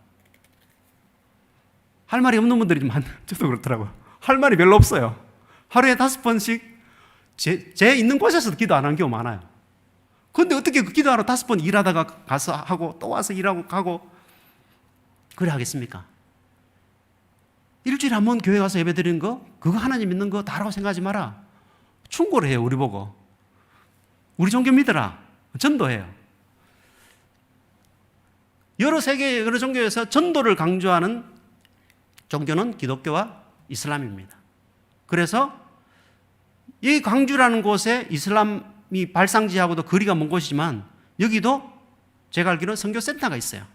Speaker 4: 할 말이 없는 분들이 저도 그렇더라고요. 할 말이 별로 없어요. 하루에 5번씩 제 있는 곳에서도 기도 안 하는 경우 많아요. 그런데 어떻게 그 기도하러 5번 일하다가 가서 하고 또 와서 일하고 가고 그래 하겠습니까? 일주일에 한 번 교회 가서 예배 드리는 거 그거 하나님 믿는 거 다라고 생각하지 마라. 충고를 해요. 우리 보고. 우리 종교 믿어라. 전도해요. 여러 세계 여러 종교에서 전도를 강조하는 종교는 기독교와 이슬람입니다. 그래서 이 광주라는 곳에 이슬람이 발상지하고도 거리가 먼 곳이지만 여기도 제가 알기로는 선교센터가 있어요.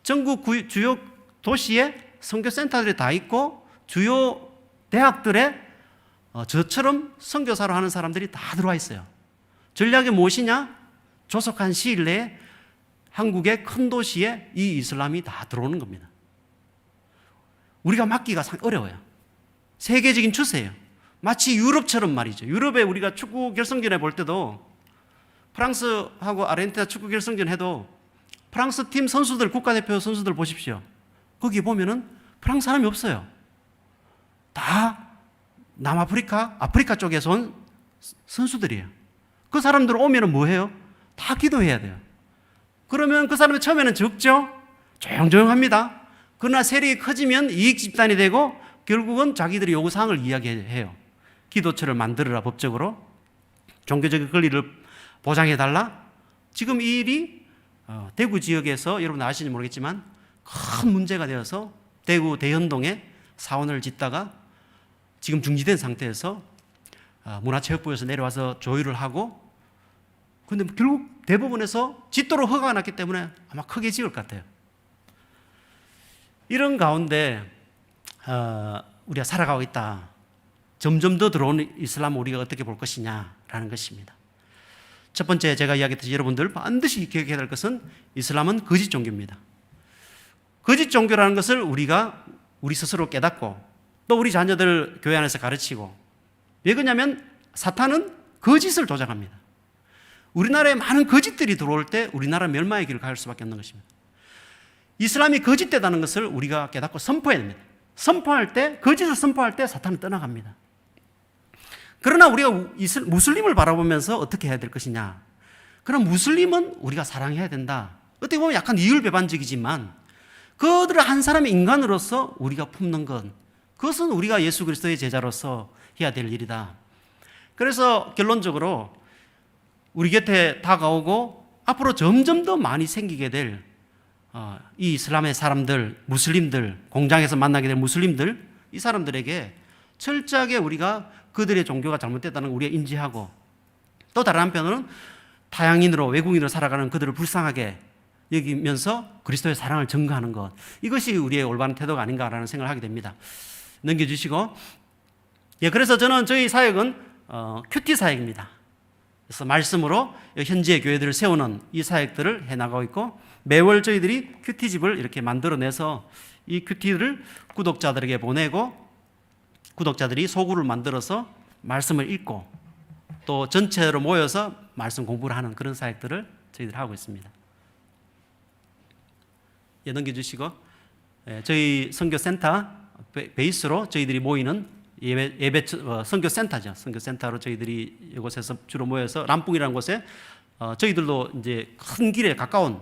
Speaker 4: 전국 주요 도시에 선교센터들이 다 있고 주요 대학들에 저처럼 선교사로 하는 사람들이 다 들어와 있어요. 전략이 무엇이냐? 조속한 시일 내에 한국의 큰 도시에 이 이슬람이 다 들어오는 겁니다. 우리가 막기가 어려워요. 세계적인 추세예요. 마치 유럽처럼 말이죠. 유럽에 우리가 축구 결승전에 볼 때도 프랑스하고 아르헨티나 축구 결승전 해도 프랑스 팀 선수들, 국가대표 선수들 보십시오. 거기 보면은 프랑스 사람이 없어요. 다 남아프리카, 아프리카 쪽에서 온 선수들이에요. 그 사람들 오면은 뭐 해요? 다 기도해야 돼요. 그러면 그 사람들 처음에는 적죠? 조용조용합니다. 그러나 세력이 커지면 이익 집단이 되고 결국은 자기들의 요구사항을 이야기해요. 기도처를 만들어라 법적으로. 종교적인 권리를 보장해달라. 지금 이 일이 대구 지역에서 여러분 아시는지 모르겠지만 큰 문제가 되어서 대구 대현동에 사원을 짓다가 지금 중지된 상태에서 문화체육부에서 내려와서 조율을 하고 그런데 결국 대법원에서 짓도록 허가가 났기 때문에 아마 크게 지을 것 같아요. 이런 가운데 우리가 살아가고 있다. 점점 더 들어오는 이슬람 우리가 어떻게 볼 것이냐라는 것입니다. 첫 번째 제가 이야기했듯이 여러분들 반드시 기억해야 될 것은 이슬람은 거짓 종교입니다. 거짓 종교라는 것을 우리가 우리 스스로 깨닫고 또 우리 자녀들 교회 안에서 가르치고 왜 그러냐면 사탄은 거짓을 조장합니다. 우리나라에 많은 거짓들이 들어올 때 우리나라 멸망의 길을 갈 수밖에 없는 것입니다. 이슬람이 거짓되다는 것을 우리가 깨닫고 선포해야 됩니다. 선포할 때, 거짓을 선포할 때 사탄은 떠나갑니다. 그러나 우리가 무슬림을 바라보면서 어떻게 해야 될 것이냐? 그럼 무슬림은 우리가 사랑해야 된다. 어떻게 보면 약간 이율배반적이지만 그들을 한 사람의 인간으로서 우리가 품는 것, 그것은 우리가 예수 그리스도의 제자로서 해야 될 일이다. 그래서 결론적으로 우리 곁에 다가오고 앞으로 점점 더 많이 생기게 될 이 이슬람의 사람들, 무슬림들, 공장에서 만나게 될 무슬림들, 이 사람들에게 철저하게 우리가 그들의 종교가 잘못됐다는 걸 우리가 인지하고, 또 다른 한편으로는 타양인으로, 외국인으로 살아가는 그들을 불쌍하게 여기면서 그리스도의 사랑을 전가하는 것, 이것이 우리의 올바른 태도가 아닌가라는 생각을 하게 됩니다. 넘겨주시고, 그래서 저는 저희 사역은 큐티 사역입니다. 그래서 말씀으로 현지의 교회들을 세우는 이 사역들을 해나가고 있고, 매월 저희들이 큐티집을 이렇게 만들어내서 이 큐티를 구독자들에게 보내고, 구독자들이 소구를 만들어서 말씀을 읽고 또 전체로 모여서 말씀 공부를 하는 그런 사역들을 저희들 하고 있습니다. 넘겨주시고, 저희 선교센터 베이스로 저희들이 모이는 예배 선교센터죠. 선교센터로 저희들이 이곳에서 주로 모여서 람뿡이라는 곳에 저희들도 이제 큰 길에 가까운,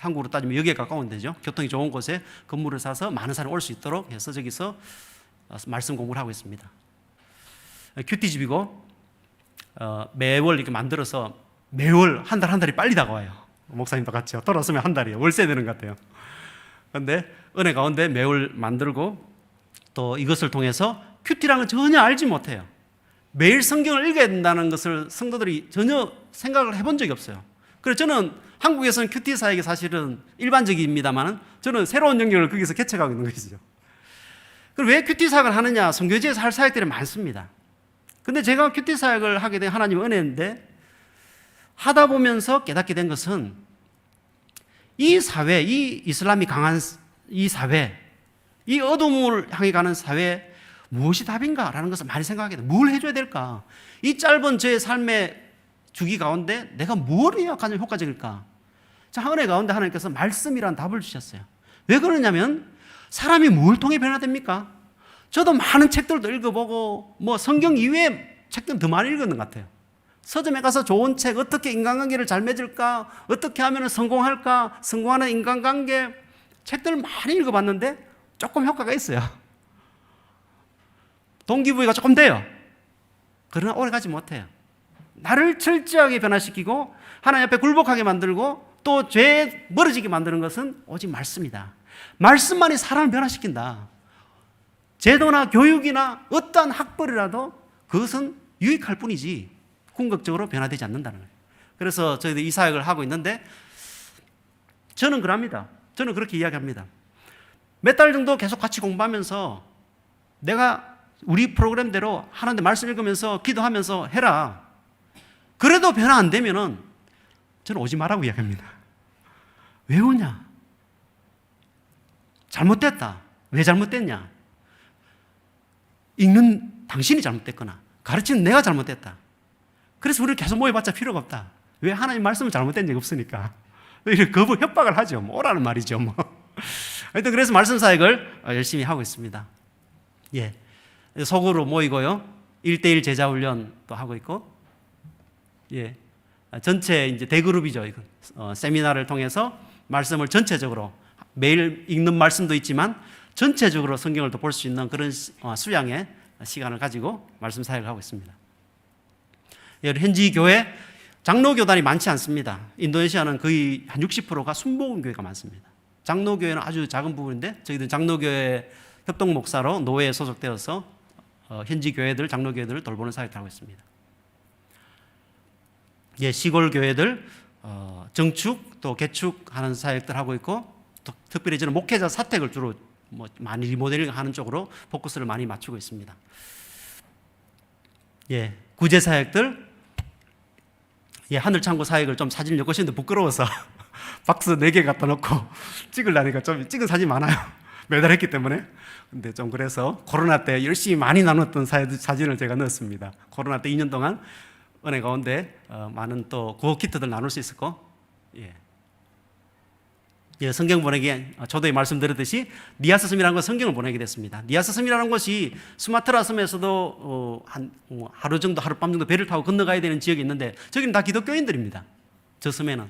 Speaker 4: 한국으로 따지면 여기에 가까운 데죠. 교통이 좋은 곳에 건물을 사서 많은 사람이 올 수 있도록 해서 저기서 말씀 공부를 하고 있습니다. 큐티집이고 매월 이렇게 만들어서 매월 한 달이 빨리 다가와요. 목사님도 같이요. 돌아서면 한 달이에요. 월세 내는 것 같아요. 그런데 은혜 가운데 매월 만들고, 또 이것을 통해서 큐티라는 건 전혀 알지 못해요. 매일 성경을 읽어야 된다는 것을 성도들이 전혀 생각을 해본 적이 없어요. 그래서 저는 한국에서는 큐티 사역이 사실은 일반적입니다만 저는 새로운 영역을 거기서 개척하고 있는 것이죠. 그럼 왜 큐티 사역을 하느냐? 선교지에서 할 사역들이 많습니다. 근데 제가 큐티 사역을 하게 된 하나님의 은혜인데, 하다 보면서 깨닫게 된 것은 이 사회, 이 이슬람이 강한 이 사회, 이 어둠을 향해 가는 사회, 무엇이 답인가라는 것을 많이 생각하게 돼요. 뭘 해줘야 될까? 이 짧은 제 삶의 주기 가운데 내가 뭘 해야 가장 효과적일까? 자, 은혜 가운데 하나님께서 말씀이란 답을 주셨어요. 왜 그러냐면 사람이 뭘 통해 변화됩니까? 저도 많은 책들도 읽어보고 성경 이외의 책들 더 많이 읽었는 것 같아요. 서점에 가서 좋은 책, 어떻게 인간관계를 잘 맺을까, 어떻게 하면 성공할까, 성공하는 인간관계 책들을 많이 읽어봤는데 조금 효과가 있어요. 동기부여가 조금 돼요. 그러나 오래 가지 못해요. 나를 철저하게 변화시키고 하나님 앞에 굴복하게 만들고 또 죄에 멀어지게 만드는 것은 오직 말씀이다. 말씀만이 사람을 변화시킨다. 제도나 교육이나 어떠한 학벌이라도 그것은 유익할 뿐이지 궁극적으로 변화되지 않는다는 거예요. 그래서 저희들 이 사역을 하고 있는데 저는 그럽니다. 저는 그렇게 이야기합니다. 몇 달 정도 계속 같이 공부하면서 내가 우리 프로그램대로 하나님의 말씀 읽으면서 기도하면서 해라. 그래도 변화 안 되면은 저는 오지 말라고 이야기합니다. 왜 오냐? 잘못됐다. 왜 잘못됐냐? 읽는 당신이 잘못됐거나 가르치는 내가 잘못됐다. 그래서 우리를 계속 모여봤자 필요가 없다. 왜? 하나님 말씀은 잘못된 적이 없으니까. 이렇게 거부 협박을 하죠. 오라는 말이죠. 하여튼 그래서 말씀 사역을 열심히 하고 있습니다. 예. 소그룹으로 모이고요. 1대1 제자 훈련도 하고 있고, 예. 전체 이제 대그룹이죠. 세미나를 통해서 말씀을 전체적으로 매일 읽는 말씀도 있지만 전체적으로 성경을 또 볼 수 있는 그런 수양의 시간을 가지고 말씀 사역을 하고 있습니다. 현지 교회 장로교단이 많지 않습니다. 인도네시아는 거의 한 60%가 순복음교회가 많습니다. 장로교회는 아주 작은 부분인데 저희들은 장로교회 협동목사로 노회에 소속되어서 현지 교회들, 장로교회들을 돌보는 사역을 하고 있습니다. 예, 시골 교회들 정축 또 개축하는 사역들 하고 있고, 또 특별히 저는 목회자 사택을 주로 많이 리모델링 하는 쪽으로 포커스를 많이 맞추고 있습니다. 예, 구제 사역들, 예, 하늘창고 사역을 좀 사진을 엮으시는데 부끄러워서 박스 4개 갖다 놓고 찍으려니까 좀 찍은 사진 많아요. 매달 했기 때문에. 근데 좀 그래서 코로나 때 열심히 많이 나눴던 사진을 제가 넣었습니다. 코로나 때 2년 동안 은혜 가운데 많은 또 구호 키트들 나눌 수 있었고, 예. 예, 성경 보내기 저도 말씀드렸듯이 니아스 섬이라는 건 성경을 보내게 됐습니다. 니아스 섬이라는 것이 수마트라 섬에서도 하루 정도 하룻밤 정도 배를 타고 건너가야 되는 지역이 있는데 저기는 다 기독교인들입니다. 저 섬에는.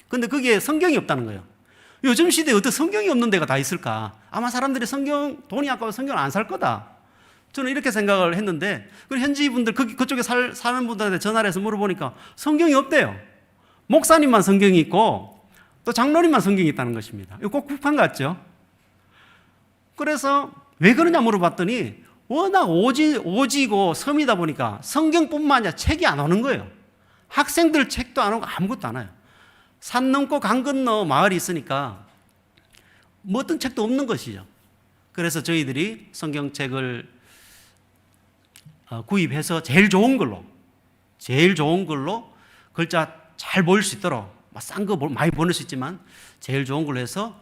Speaker 4: 근데 거기에 성경이 없다는 거예요. 요즘 시대에 어떻게 성경이 없는 데가 다 있을까? 아마 사람들이 돈이 아까워서 성경을 안 살 거다. 저는 이렇게 생각을 했는데 현지 분들 그쪽에 사는 분들한테 전화를 해서 물어보니까 성경이 없대요. 목사님만 성경이 있고 또 장로님만 성경이 있다는 것입니다. 이거 꼭 국판 같죠? 그래서 왜 그러냐 물어봤더니 워낙 오지고 섬이다 보니까 성경뿐만 아니라 책이 안 오는 거예요. 학생들 책도 안 오고 아무것도 안 와요. 산 넘고 강 건너 마을이 있으니까 뭐 어떤 책도 없는 것이죠. 그래서 저희들이 성경책을 구입해서 제일 좋은 걸로 글자 잘 보일 수 있도록 싼 거 많이 보낼 수 있지만 제일 좋은 걸로 해서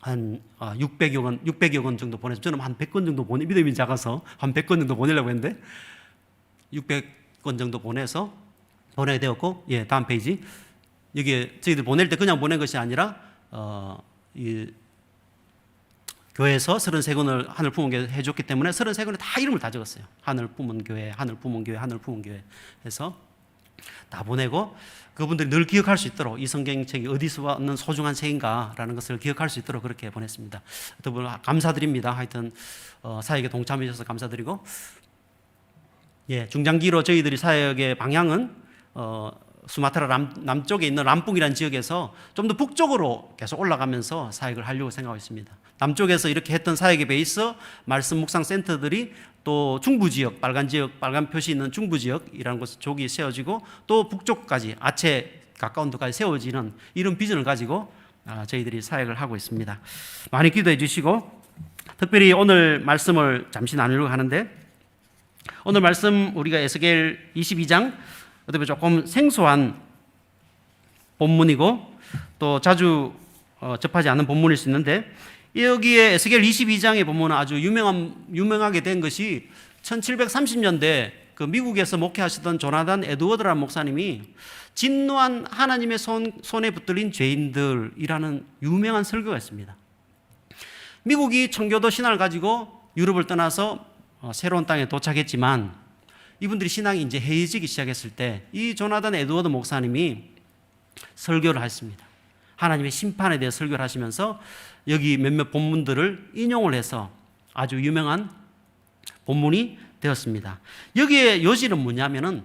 Speaker 4: 한 600여 권 정도 보내서 저는 한 100권 정도 믿음이 작아서 한 100권 정도 보내려고 했는데 600권 정도 보내서 보내야 되었고, 예, 다음 페이지. 여기에 저희들 보낼 때 그냥 보낸 것이 아니라 이 교회에서 33권을 하늘 품은교회 해줬기 때문에 33권에 다 이름을 다 적었어요. 하늘 품은교회, 하늘 품은교회, 하늘 품은교회 해서 다 보내고 그분들이 늘 기억할 수 있도록 이 성경책이 어디서 왔는 소중한 책인가라는 것을 기억할 수 있도록 그렇게 보냈습니다. 여러분 감사드립니다. 하여튼 사역에 동참해 주셔서 감사드리고, 예, 중장기로 저희들이 사역의 방향은 수마트라 남쪽에 있는 람뿡이라는 지역에서 좀 더 북쪽으로 계속 올라가면서 사역을 하려고 생각하고 있습니다. 남쪽에서 이렇게 했던 사역의 베이스 말씀 묵상 센터들이 또 중부 지역, 빨간 표시 있는 중부 지역이라는 곳 쪽이 세워지고 또 북쪽까지 아체 가까운 데까지 세워지는 이런 비전을 가지고 저희들이 사역을 하고 있습니다. 많이 기도해 주시고, 특별히 오늘 말씀을 잠시 나누려고 하는데, 오늘 말씀 우리가 에스겔 22장 어떻게 보면 조금 생소한 본문이고 또 자주 접하지 않는 본문일 수 있는데, 여기에 에스겔 22장의 본문은 아주 유명하게 된 것이 1730년대 그 미국에서 목회하시던 조나단 에드워드라는 목사님이 진노한 하나님의 손에 붙들린 죄인들이라는 유명한 설교가 있습니다. 미국이 청교도 신앙을 가지고 유럽을 떠나서 새로운 땅에 도착했지만 이분들이 신앙이 이제 해이지기 시작했을 때 이 조나단 에드워드 목사님이 설교를 했습니다. 하나님의 심판에 대해 설교를 하시면서 여기 몇몇 본문들을 인용을 해서 아주 유명한 본문이 되었습니다. 여기에 요지는 뭐냐면은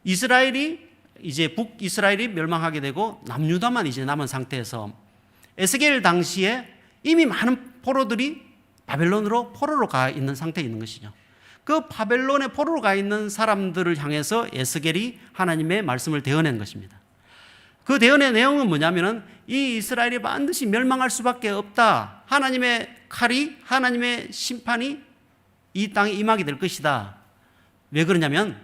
Speaker 4: 북이스라엘이 멸망하게 되고 남유다만 이제 남은 상태에서 에스겔 당시에 이미 많은 포로들이 바벨론으로 포로로 가 있는 상태에 있는 것이죠. 그 바벨론에 포로로 가 있는 사람들을 향해서 에스겔이 하나님의 말씀을 대언한 것입니다. 그 대언의 내용은 뭐냐면은 이 이스라엘이 반드시 멸망할 수밖에 없다. 하나님의 칼이, 하나님의 심판이 이 땅에 임하게 될 것이다. 왜 그러냐면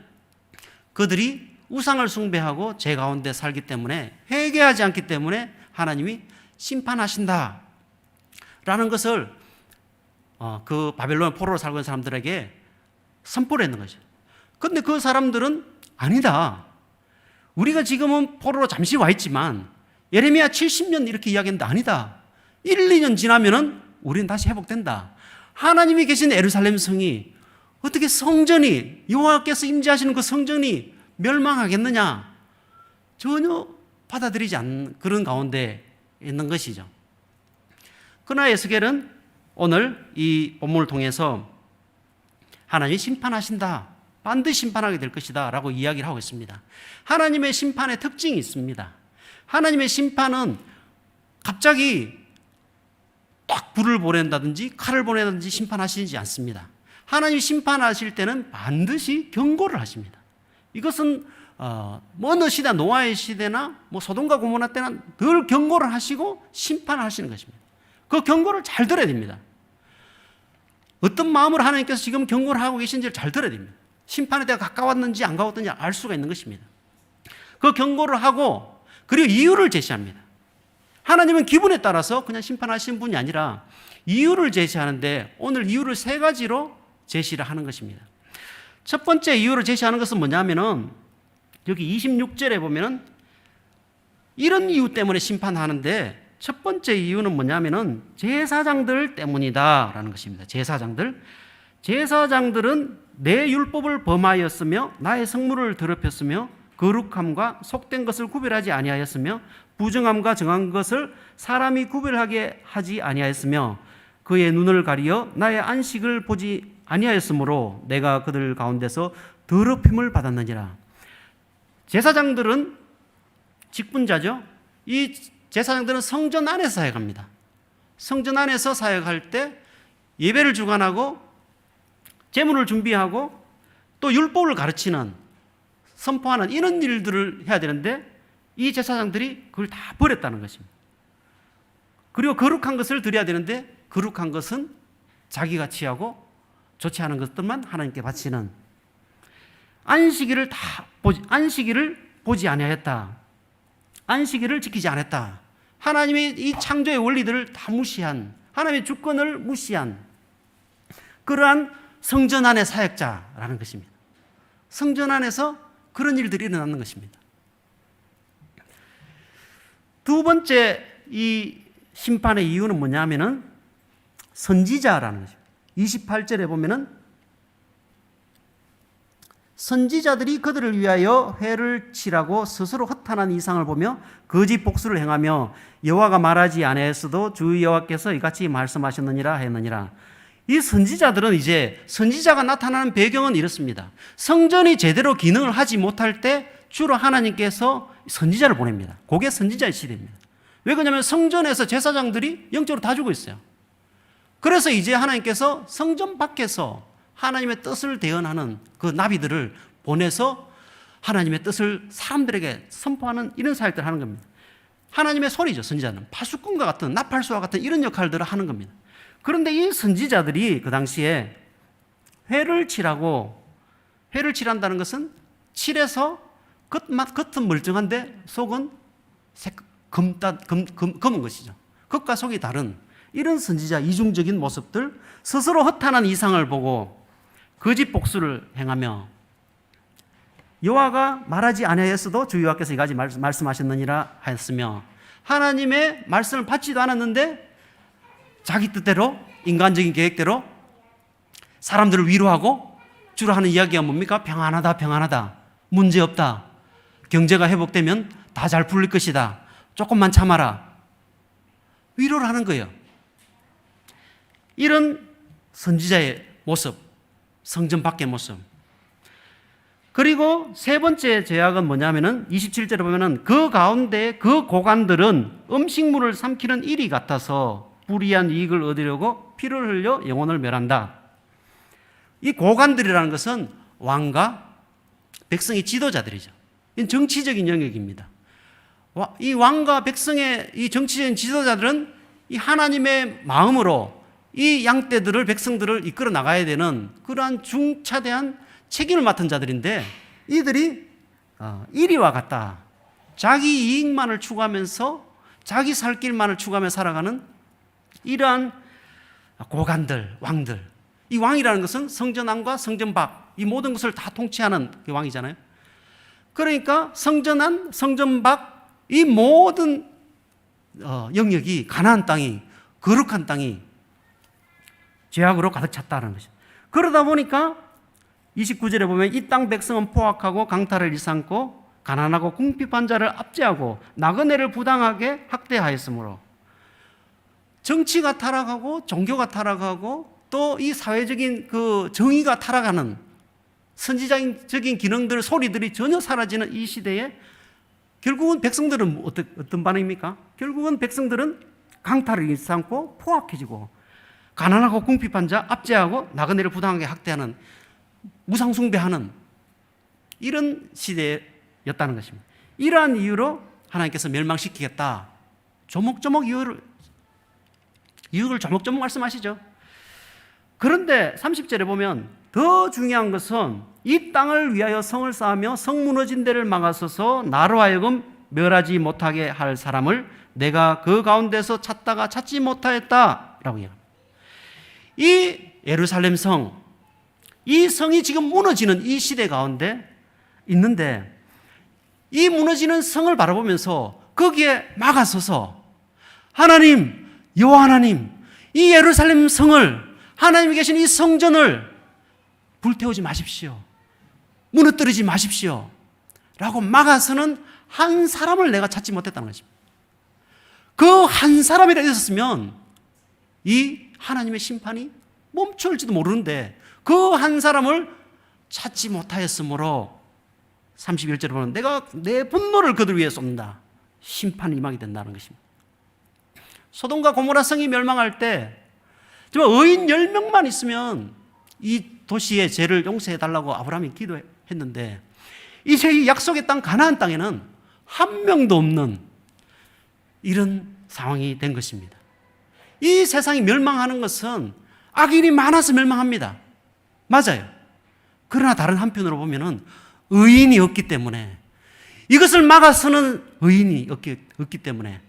Speaker 4: 그들이 우상을 숭배하고 죄 가운데 살기 때문에, 회개하지 않기 때문에 하나님이 심판하신다 라는 것을 그 바벨론 포로로 살고 있는 사람들에게 선포를 했는 거죠. 그런데 그 사람들은 아니다. 우리가 지금은 포로로 잠시 와 있지만 예레미야 70년 이렇게 이야기했는데 아니다. 1, 2년 지나면은 우리는 다시 회복된다. 하나님이 계신 예루살렘 성이 어떻게 성전이, 여호와께서 임재하시는 그 성전이 멸망하겠느냐? 전혀 받아들이지 않는 그런 가운데 있는 것이죠. 그러나 에스겔은 오늘 이 본문을 통해서 하나님이 심판하신다. 반드시 심판하게 될 것이다 라고 이야기를 하고 있습니다. 하나님의 심판의 특징이 있습니다. 하나님의 심판은 갑자기 딱 불을 보낸다든지 칼을 보낸다든지 심판하시지 않습니다. 하나님이 심판하실 때는 반드시 경고를 하십니다. 이것은 어느 시대, 노아의 시대나 소돔과 고모라 때는 늘 경고를 하시고 심판하시는 것입니다. 그 경고를 잘 들어야 됩니다. 어떤 마음으로 하나님께서 지금 경고를 하고 계신지를 잘 들어야 됩니다. 심판에 대해 가까웠는지 안 가까웠는지 알 수가 있는 것입니다. 그 경고를 하고 그리고 이유를 제시합니다. 하나님은 기분에 따라서 그냥 심판하시는 분이 아니라 이유를 제시하는데 오늘 이유를 3가지로 제시를 하는 것입니다. 첫 번째 이유를 제시하는 것은 뭐냐면은 여기 26절에 보면은 이런 이유 때문에 심판하는데 첫 번째 이유는 뭐냐면은 제사장들 때문이다라는 것입니다. 제사장들은 내 율법을 범하였으며 나의 성물을 더럽혔으며 거룩함과 속된 것을 구별하지 아니하였으며 부정함과 정한 것을 사람이 구별하게 하지 아니하였으며 그의 눈을 가리어 나의 안식을 보지 아니하였으므로 내가 그들 가운데서 더럽힘을 받았느니라. 제사장들은 직분자죠. 이 제사장들은 성전 안에서 사역합니다. 성전 안에서 사역할 때 예배를 주관하고 제물을 준비하고 또 율법을 가르치는, 선포하는 이런 일들을 해야 되는데 이 제사장들이 그걸 다 버렸다는 것입니다. 그리고 거룩한 것을 드려야 되는데 거룩한 것은 자기가 취하고 좋지 않은 것들만 하나님께 바치는, 안식일을 보지 아니하였다. 안식일을 지키지 않았다. 하나님의 이 창조의 원리들을 다 무시한, 하나님의 주권을 무시한 그러한 성전 안의 사역자라는 것입니다. 성전 안에서 그런 일들이 일어나는 것입니다. 두 번째 이 심판의 이유는 뭐냐면은 선지자라는 것입니다. 28절에 보면은 선지자들이 그들을 위하여 회를 치라고 스스로 허탄한 이상을 보며 거짓 복수를 행하며 여호와가 말하지 아니하였어도 주 여호와께서 이같이 말씀하셨느니라 했느니라. 이 선지자들은 이제 선지자가 나타나는 배경은 이렇습니다. 성전이 제대로 기능을 하지 못할 때 주로 하나님께서 선지자를 보냅니다. 그게 선지자의 시대입니다. 왜 그러냐면 성전에서 제사장들이 영적으로 다 죽어 있어요. 그래서 이제 하나님께서 성전 밖에서 하나님의 뜻을 대언하는 그 나비들을 보내서 하나님의 뜻을 사람들에게 선포하는 이런 사역들을 하는 겁니다. 하나님의 소리죠. 선지자는 파수꾼과 같은, 나팔수와 같은 이런 역할들을 하는 겁니다. 그런데 이 선지자들이 그 당시에 회를 칠한다는 것은 칠해서 겉은 멀쩡한데 속은 검은 것이죠. 겉과 속이 다른 이런 선지자 이중적인 모습들, 스스로 허탄한 이상을 보고 거짓 복수를 행하며 여호와가 말하지 아니하였어도 주 여호와께서 이같이 말씀하셨느니라 하였으며 하나님의 말씀을 받지도 않았는데 자기 뜻대로 인간적인 계획대로 사람들을 위로하고 주로 하는 이야기가 뭡니까? 평안하다, 평안하다, 문제없다, 경제가 회복되면 다 잘 풀릴 것이다, 조금만 참아라, 위로를 하는 거예요. 이런 선지자의 모습, 성전 밖의 모습. 그리고 세 번째 죄악은 뭐냐면은 27절에 보면은 그 가운데 그 고관들은 음식물을 삼키는 일이 같아서 불의한 이익을 얻으려고 피를 흘려 영혼을 멸한다. 이 고관들이라는 것은 왕과 백성의 지도자들이죠. 이건 정치적인 영역입니다. 이 왕과 백성의 이 정치적인 지도자들은 이 하나님의 마음으로 이 양떼들을, 백성들을 이끌어 나가야 되는 그러한 중차대한 책임을 맡은 자들인데 이들이 이리와 같다. 자기 이익만을 추구하면서 자기 살 길만을 추구하며 살아가는 이러한 고관들, 왕들. 이 왕이라는 것은 성전 안과 성전 밖, 이 모든 것을 다 통치하는 그 왕이잖아요. 그러니까 성전 안, 성전 밖 이 모든 영역이, 가나안 땅이, 거룩한 땅이 죄악으로 가득 찼다는 것이죠. 그러다 보니까 29절에 보면 이 땅 백성은 포악하고 강탈을 일삼고 가난하고 궁핍한 자를 압제하고 나그네를 부당하게 학대하였으므로 정치가 타락하고 종교가 타락하고 또 이 사회적인 그 정의가 타락하는 선지자적인 기능들, 소리들이 전혀 사라지는 이 시대에 결국은 백성들은 어떤 반응입니까? 결국은 백성들은 강탈을 일삼고 포악해지고 가난하고 궁핍한 자 압제하고 나그네를 부당하게 학대하는, 무상숭배하는 이런 시대였다는 것입니다. 이러한 이유로 하나님께서 멸망시키겠다. 조목조목 이유를 조목조목 말씀하시죠. 그런데 30절에 보면 더 중요한 것은 이 땅을 위하여 성을 쌓으며 성 무너진 데를 막아서서 나로 하여금 멸하지 못하게 할 사람을 내가 그 가운데서 찾다가 찾지 못하였다라고 얘기합니다. 이 예루살렘 성, 이 성이 지금 무너지는 이 시대 가운데 있는데 이 무너지는 성을 바라보면서 거기에 막아서서 하나님, 여호와 하나님, 이 예루살렘 성을, 하나님이 계신 이 성전을 불태우지 마십시오. 무너뜨리지 마십시오. 라고 막아서는 한 사람을 내가 찾지 못했다는 것입니다. 그 한 사람이라 있었으면 이 하나님의 심판이 멈출지도 모르는데 그 한 사람을 찾지 못하였으므로 31절에 보면 내가 내 분노를 그들 위해 쏟는다. 심판이 임하게 된다는 것입니다. 소돔과 고모라 성이 멸망할 때 정말 의인 10명만 있으면 이 도시의 죄를 용서해 달라고 아브라함이 기도했는데 이제 이 약속의 땅 가나안 땅에는 한 명도 없는 이런 상황이 된 것입니다. 이 세상이 멸망하는 것은 악인이 많아서 멸망합니다. 맞아요. 그러나 다른 한편으로 보면은 의인이 없기 때문에 이것을 막아서는 의인이 없기 때문에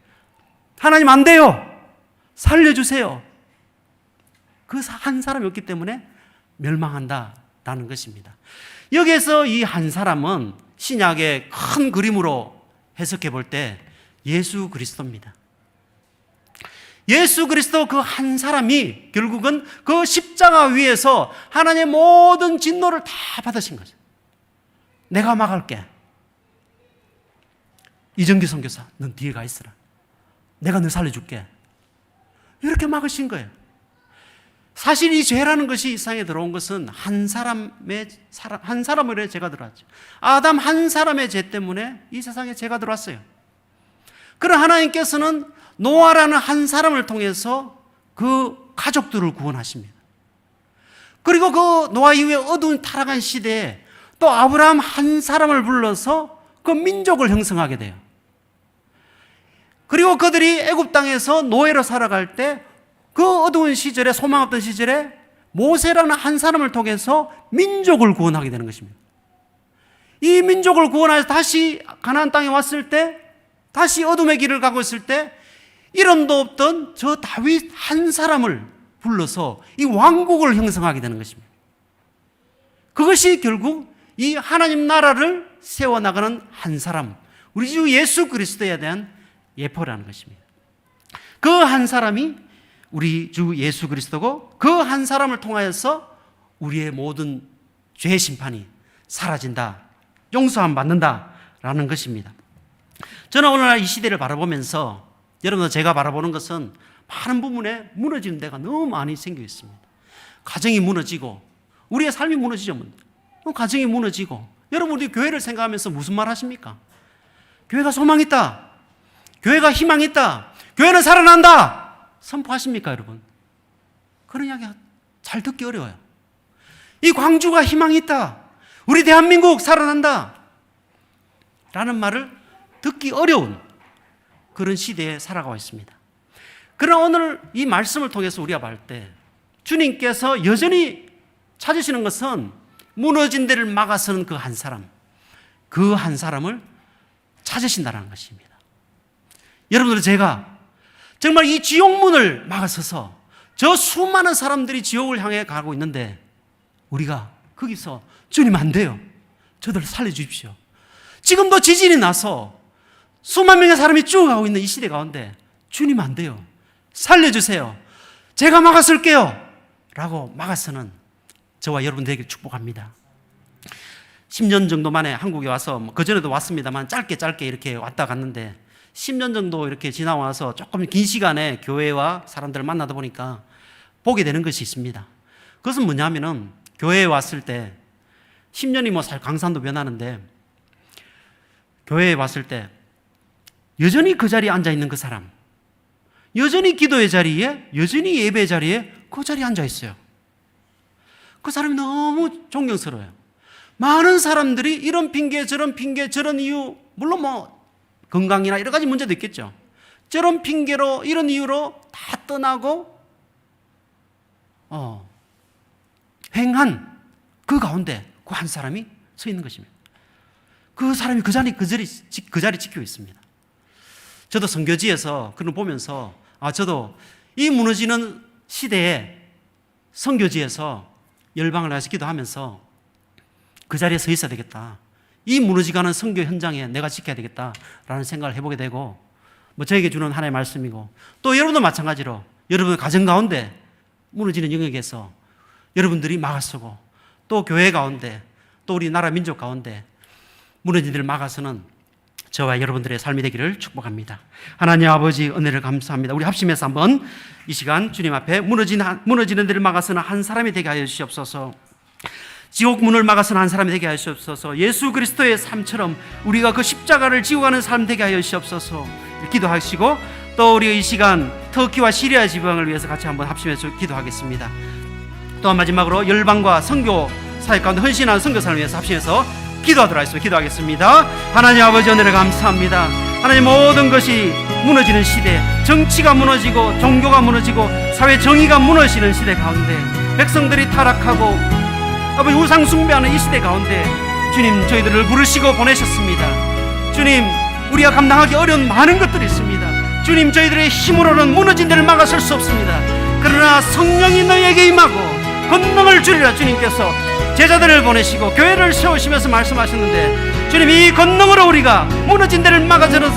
Speaker 4: 하나님 안 돼요. 살려주세요. 그 한 사람이 없기 때문에 멸망한다라는 것입니다. 여기에서 이 한 사람은 신약의 큰 그림으로 해석해 볼 때 예수 그리스도입니다. 예수 그리스도 그 한 사람이 결국은 그 십자가 위에서 하나님의 모든 진노를 다 받으신 거죠. 내가 막을게. 이정규 선교사, 넌 뒤에 가 있어라. 내가 너 살려줄게. 이렇게 막으신 거예요. 사실 이 죄라는 것이 이 세상에 들어온 것은 한 사람의 죄가 들어왔죠. 아담 한 사람의 죄 때문에 이 세상에 죄가 들어왔어요. 그러나 하나님께서는 노아라는 한 사람을 통해서 그 가족들을 구원하십니다. 그리고 그 노아 이후에 어두운 타락한 시대에 또 아브라함 한 사람을 불러서 그 민족을 형성하게 돼요. 그리고 그들이 애굽 땅에서 노예로 살아갈 때 그 어두운 시절에, 소망 없던 시절에 모세라는 한 사람을 통해서 민족을 구원하게 되는 것입니다. 이 민족을 구원해서 다시 가나안 땅에 왔을 때, 다시 어둠의 길을 가고 있을 때 이름도 없던 저 다윗 한 사람을 불러서 이 왕국을 형성하게 되는 것입니다. 그것이 결국 이 하나님 나라를 세워나가는 한 사람, 우리 주 예수 그리스도에 대한 예표라는 것입니다. 그 한 사람이 우리 주 예수 그리스도고 그 한 사람을 통하여서 우리의 모든 죄 심판이 사라진다, 용서함 받는다라는 것입니다. 저는 오늘날 이 시대를 바라보면서 여러분, 제가 바라보는 것은 많은 부분에 무너지는 데가 너무 많이 생겨 있습니다. 가정이 무너지고 우리의 삶이 무너지죠. 가정이 무너지고, 여러분 우리 교회를 생각하면서 무슨 말 하십니까? 교회가 소망 있다, 교회가 희망 있다, 교회는 살아난다 선포하십니까 여러분? 그런 이야기 잘 듣기 어려워요. 이 광주가 희망이 있다, 우리 대한민국 살아난다 라는 말을 듣기 어려운 그런 시대에 살아가고 있습니다. 그러나 오늘 이 말씀을 통해서 우리가 볼 때 주님께서 여전히 찾으시는 것은 무너진 데를 막아서는 그 한 사람, 그 한 사람을 찾으신다는 것입니다. 여러분들, 제가 정말 이 지옥문을 막아서서 저 수많은 사람들이 지옥을 향해 가고 있는데 우리가 거기서 주님 안 돼요, 저들 살려주십시오. 지금도 지진이 나서 수만 명의 사람이 죽어가고 있는 이 시대 가운데 주님 안 돼요, 살려주세요, 제가 막아설게요 라고 막아서는 저와 여러분들에게 축복합니다. 10년 정도 만에 한국에 와서, 그전에도 왔습니다만 짧게 이렇게 왔다 갔는데 10년 정도 이렇게 지나와서 조금 긴 시간에 교회와 사람들을 만나다 보니까 보게 되는 것이 있습니다. 그것은 뭐냐면은 교회에 왔을 때 10년이 강산도 변하는데 교회에 왔을 때 여전히 그 자리에 앉아 있는 그 사람, 여전히 기도의 자리에, 여전히 예배의 자리에 그 자리에 앉아 있어요. 그 사람이 너무 존경스러워요. 많은 사람들이 이런 핑계 저런 이유, 물론 건강이나 여러 가지 문제도 있겠죠. 저런 핑계로, 이런 이유로 다 떠나고 횡한 그 가운데 그 한 사람이 서 있는 것입니다. 그 사람이 그 자리 지키고 있습니다. 저도 선교지에서 그걸 보면서 저도 이 무너지는 시대에 선교지에서 열방을 해서 기도하면서 그 자리에 서 있어야 되겠다, 이 무너지가는 선교 현장에 내가 지켜야 되겠다라는 생각을 해보게 되고, 저에게 주는 하나의 말씀이고, 또 여러분도 마찬가지로 여러분의 가정 가운데 무너지는 영역에서 여러분들이 막아서고, 또 교회 가운데, 또 우리 나라 민족 가운데 무너진 일을 막아서는 저와 여러분들의 삶이 되기를 축복합니다. 하나님 아버지, 은혜를 감사합니다. 우리 합심해서 한번 이 시간 주님 앞에 무너지는 일을 막아서는 한 사람이 되게 하여 주시옵소서. 지옥 문을 막아서는 한 사람이 되게 하여 주시옵소서. 예수 그리스도의 삶처럼 우리가 그 십자가를 지고 가는 사람 되게 하여 주시옵소서. 기도하시고, 또 우리 이 시간 터키와 시리아 지방을 위해서 같이 한번 합심해서 기도하겠습니다. 또한 마지막으로 열방과 선교 사역 가운데 헌신하는 선교사를 위해서 합심해서 기도하도록 하겠습니다. 기도하겠습니다. 하나님 아버지, 은혜를 감사합니다. 하나님, 모든 것이 무너지는 시대, 정치가 무너지고 종교가 무너지고 사회 정의가 무너지는 시대 가운데 백성들이 타락하고 아버지 우상 숭배하는 이 시대 가운데 주님, 저희들을 부르시고 보내셨습니다. 주님, 우리가 감당하기 어려운 많은 것들이 있습니다. 주님, 저희들의 힘으로는 무너진 데를 막아설 수 없습니다. 그러나 성령이 너희에게 임하고 권능을 주리라 주님께서 제자들을 보내시고 교회를 세우시면서 말씀하셨는데, 주님, 이 권능으로 우리가 무너진 데를 막아서는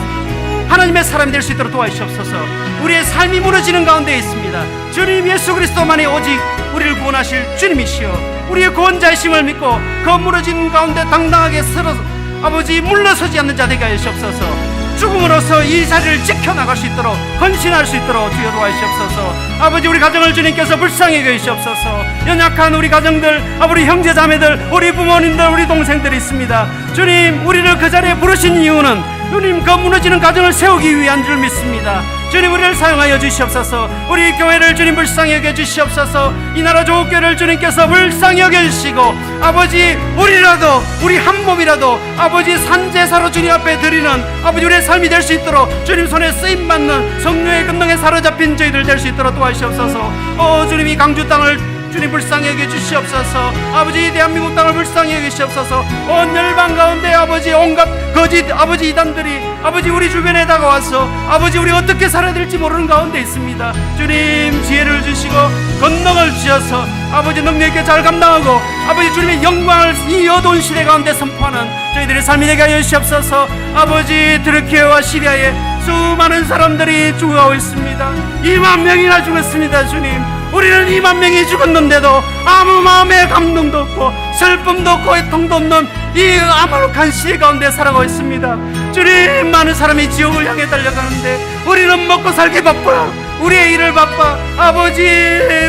Speaker 4: 하나님의 사람이 될 수 있도록 도와주시옵소서. 우리의 삶이 무너지는 가운데 있습니다. 주님, 예수 그리스도만이 오직 우리를 구원하실 주님이시여, 우리의 구원자이심을 믿고 그 무너진 가운데 당당하게 서서 아버지 물러서지 않는 자 되게 하여 주옵소서. 죽음으로써 이 자리를 지켜나갈 수 있도록, 헌신할 수 있도록 주여 도와주시옵소서. 아버지, 우리 가정을 주님께서 불쌍히 여기시옵소서. 연약한 우리 가정들, 우리 형제 자매들, 우리 부모님들, 우리 동생들이 있습니다. 주님, 우리를 그 자리에 부르신 이유는 주님, 그 무너지는 가정을 세우기 위한 줄 믿습니다. 주님, 우리를 사용하여 주시옵소서. 우리 교회를 주님 불쌍히 여겨 주시옵소서. 이 나라 조국교회를 주님께서 불쌍히 여겨 주시고, 아버지, 우리라도, 우리 한 몸이라도 아버지 산제사로 주님 앞에 드리는 아버지 우리의 삶이 될 수 있도록 주님 손에 쓰임받는 성령의 권능에 사로잡힌 저희들 될 수 있도록 도와주시옵소서. 주님, 이 강주 땅을 주님 불쌍히 여겨 주시옵소서. 아버지, 대한민국 땅을 불쌍히 여겨 주시옵소서. 온 열방 가운데 아버지 온갖 거짓 아버지 이단들이 아버지 우리 주변에 다가와서 아버지 우리 어떻게 살아야 될지 모르는 가운데 있습니다. 주님, 지혜를 주시고 권능을 주셔서 아버지 능력 있게 잘 감당하고 아버지 주님의 영광을 이 어두운 시대 가운데 선포하는 저희들의 삶이 되게 하여 주시옵소서. 아버지, 트르키예와 시리아에 수많은 사람들이 죽어가고 있습니다. 2만 명이나 죽었습니다. 주님, 우리는 2만 명이 죽었는데도 아무 마음의 감동도 없고 슬픔도 없고 애통도 없는 이 암울한 시대 가운데 살아가고 있습니다. 주님, 많은 사람이 지옥을 향해 달려가는데 우리는 먹고 살기 바빠, 우리의 일을 바빠 아버지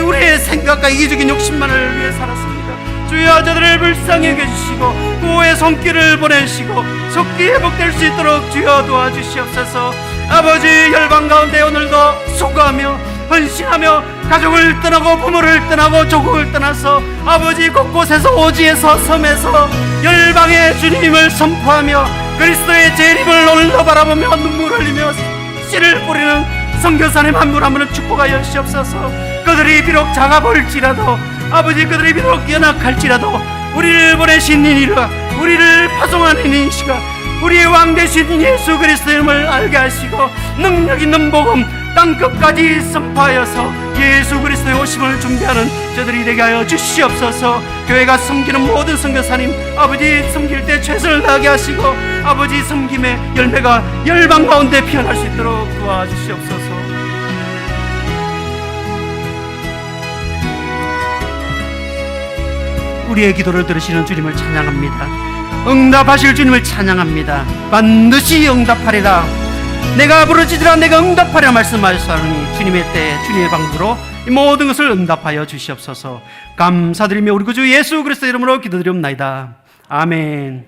Speaker 4: 우리의 생각과 이기적인 욕심만을 위해 살았습니다. 주여, 저들을 불쌍히 여겨주시고 구호의 손길을 보내시고 속기 회복될 수 있도록 주여 도와주시옵소서. 아버지, 열방 가운데 오늘도 수고하며 헌신하며 가족을 떠나고 부모를 떠나고 조국을 떠나서 아버지 곳곳에서 오지에서 섬에서 열방의 주님을 선포하며 그리스도의 재림을 오늘도 바라보며 눈물 흘리며 씨를 뿌리는 선교사님 한 분 한 분을 축복하여 주시옵소서. 그들이 비록 작아 보일지라도 아버지, 그들이 비록 연약할지라도 우리를 보내신 이니라, 우리를 파송하는 이니시가 우리의 왕 되신 예수 그리스도의 이름을 알게 하시고 능력 있는 복음 땅끝까지 선포하여서 예수 그리스도의 오심을 준비하는 저들이 되게 하여 주시옵소서. 교회가 섬기는 모든 선교사님 아버지, 섬길 때 최선을 다하게 하시고 아버지 섬김의 열매가 열방 가운데 피어날 수 있도록 도와주시옵소서. 우리의 기도를 들으시는 주님을 찬양합니다. 응답하실 주님을 찬양합니다. 반드시 응답하리라. 내가 부르짖으라 내가 응답하리라 말씀하셨사오니 주님의 때 주님의 방법으로 이 모든 것을 응답하여 주시옵소서. 감사드리며 우리 구주 예수 그리스도 이름으로 기도드리옵나이다. 아멘.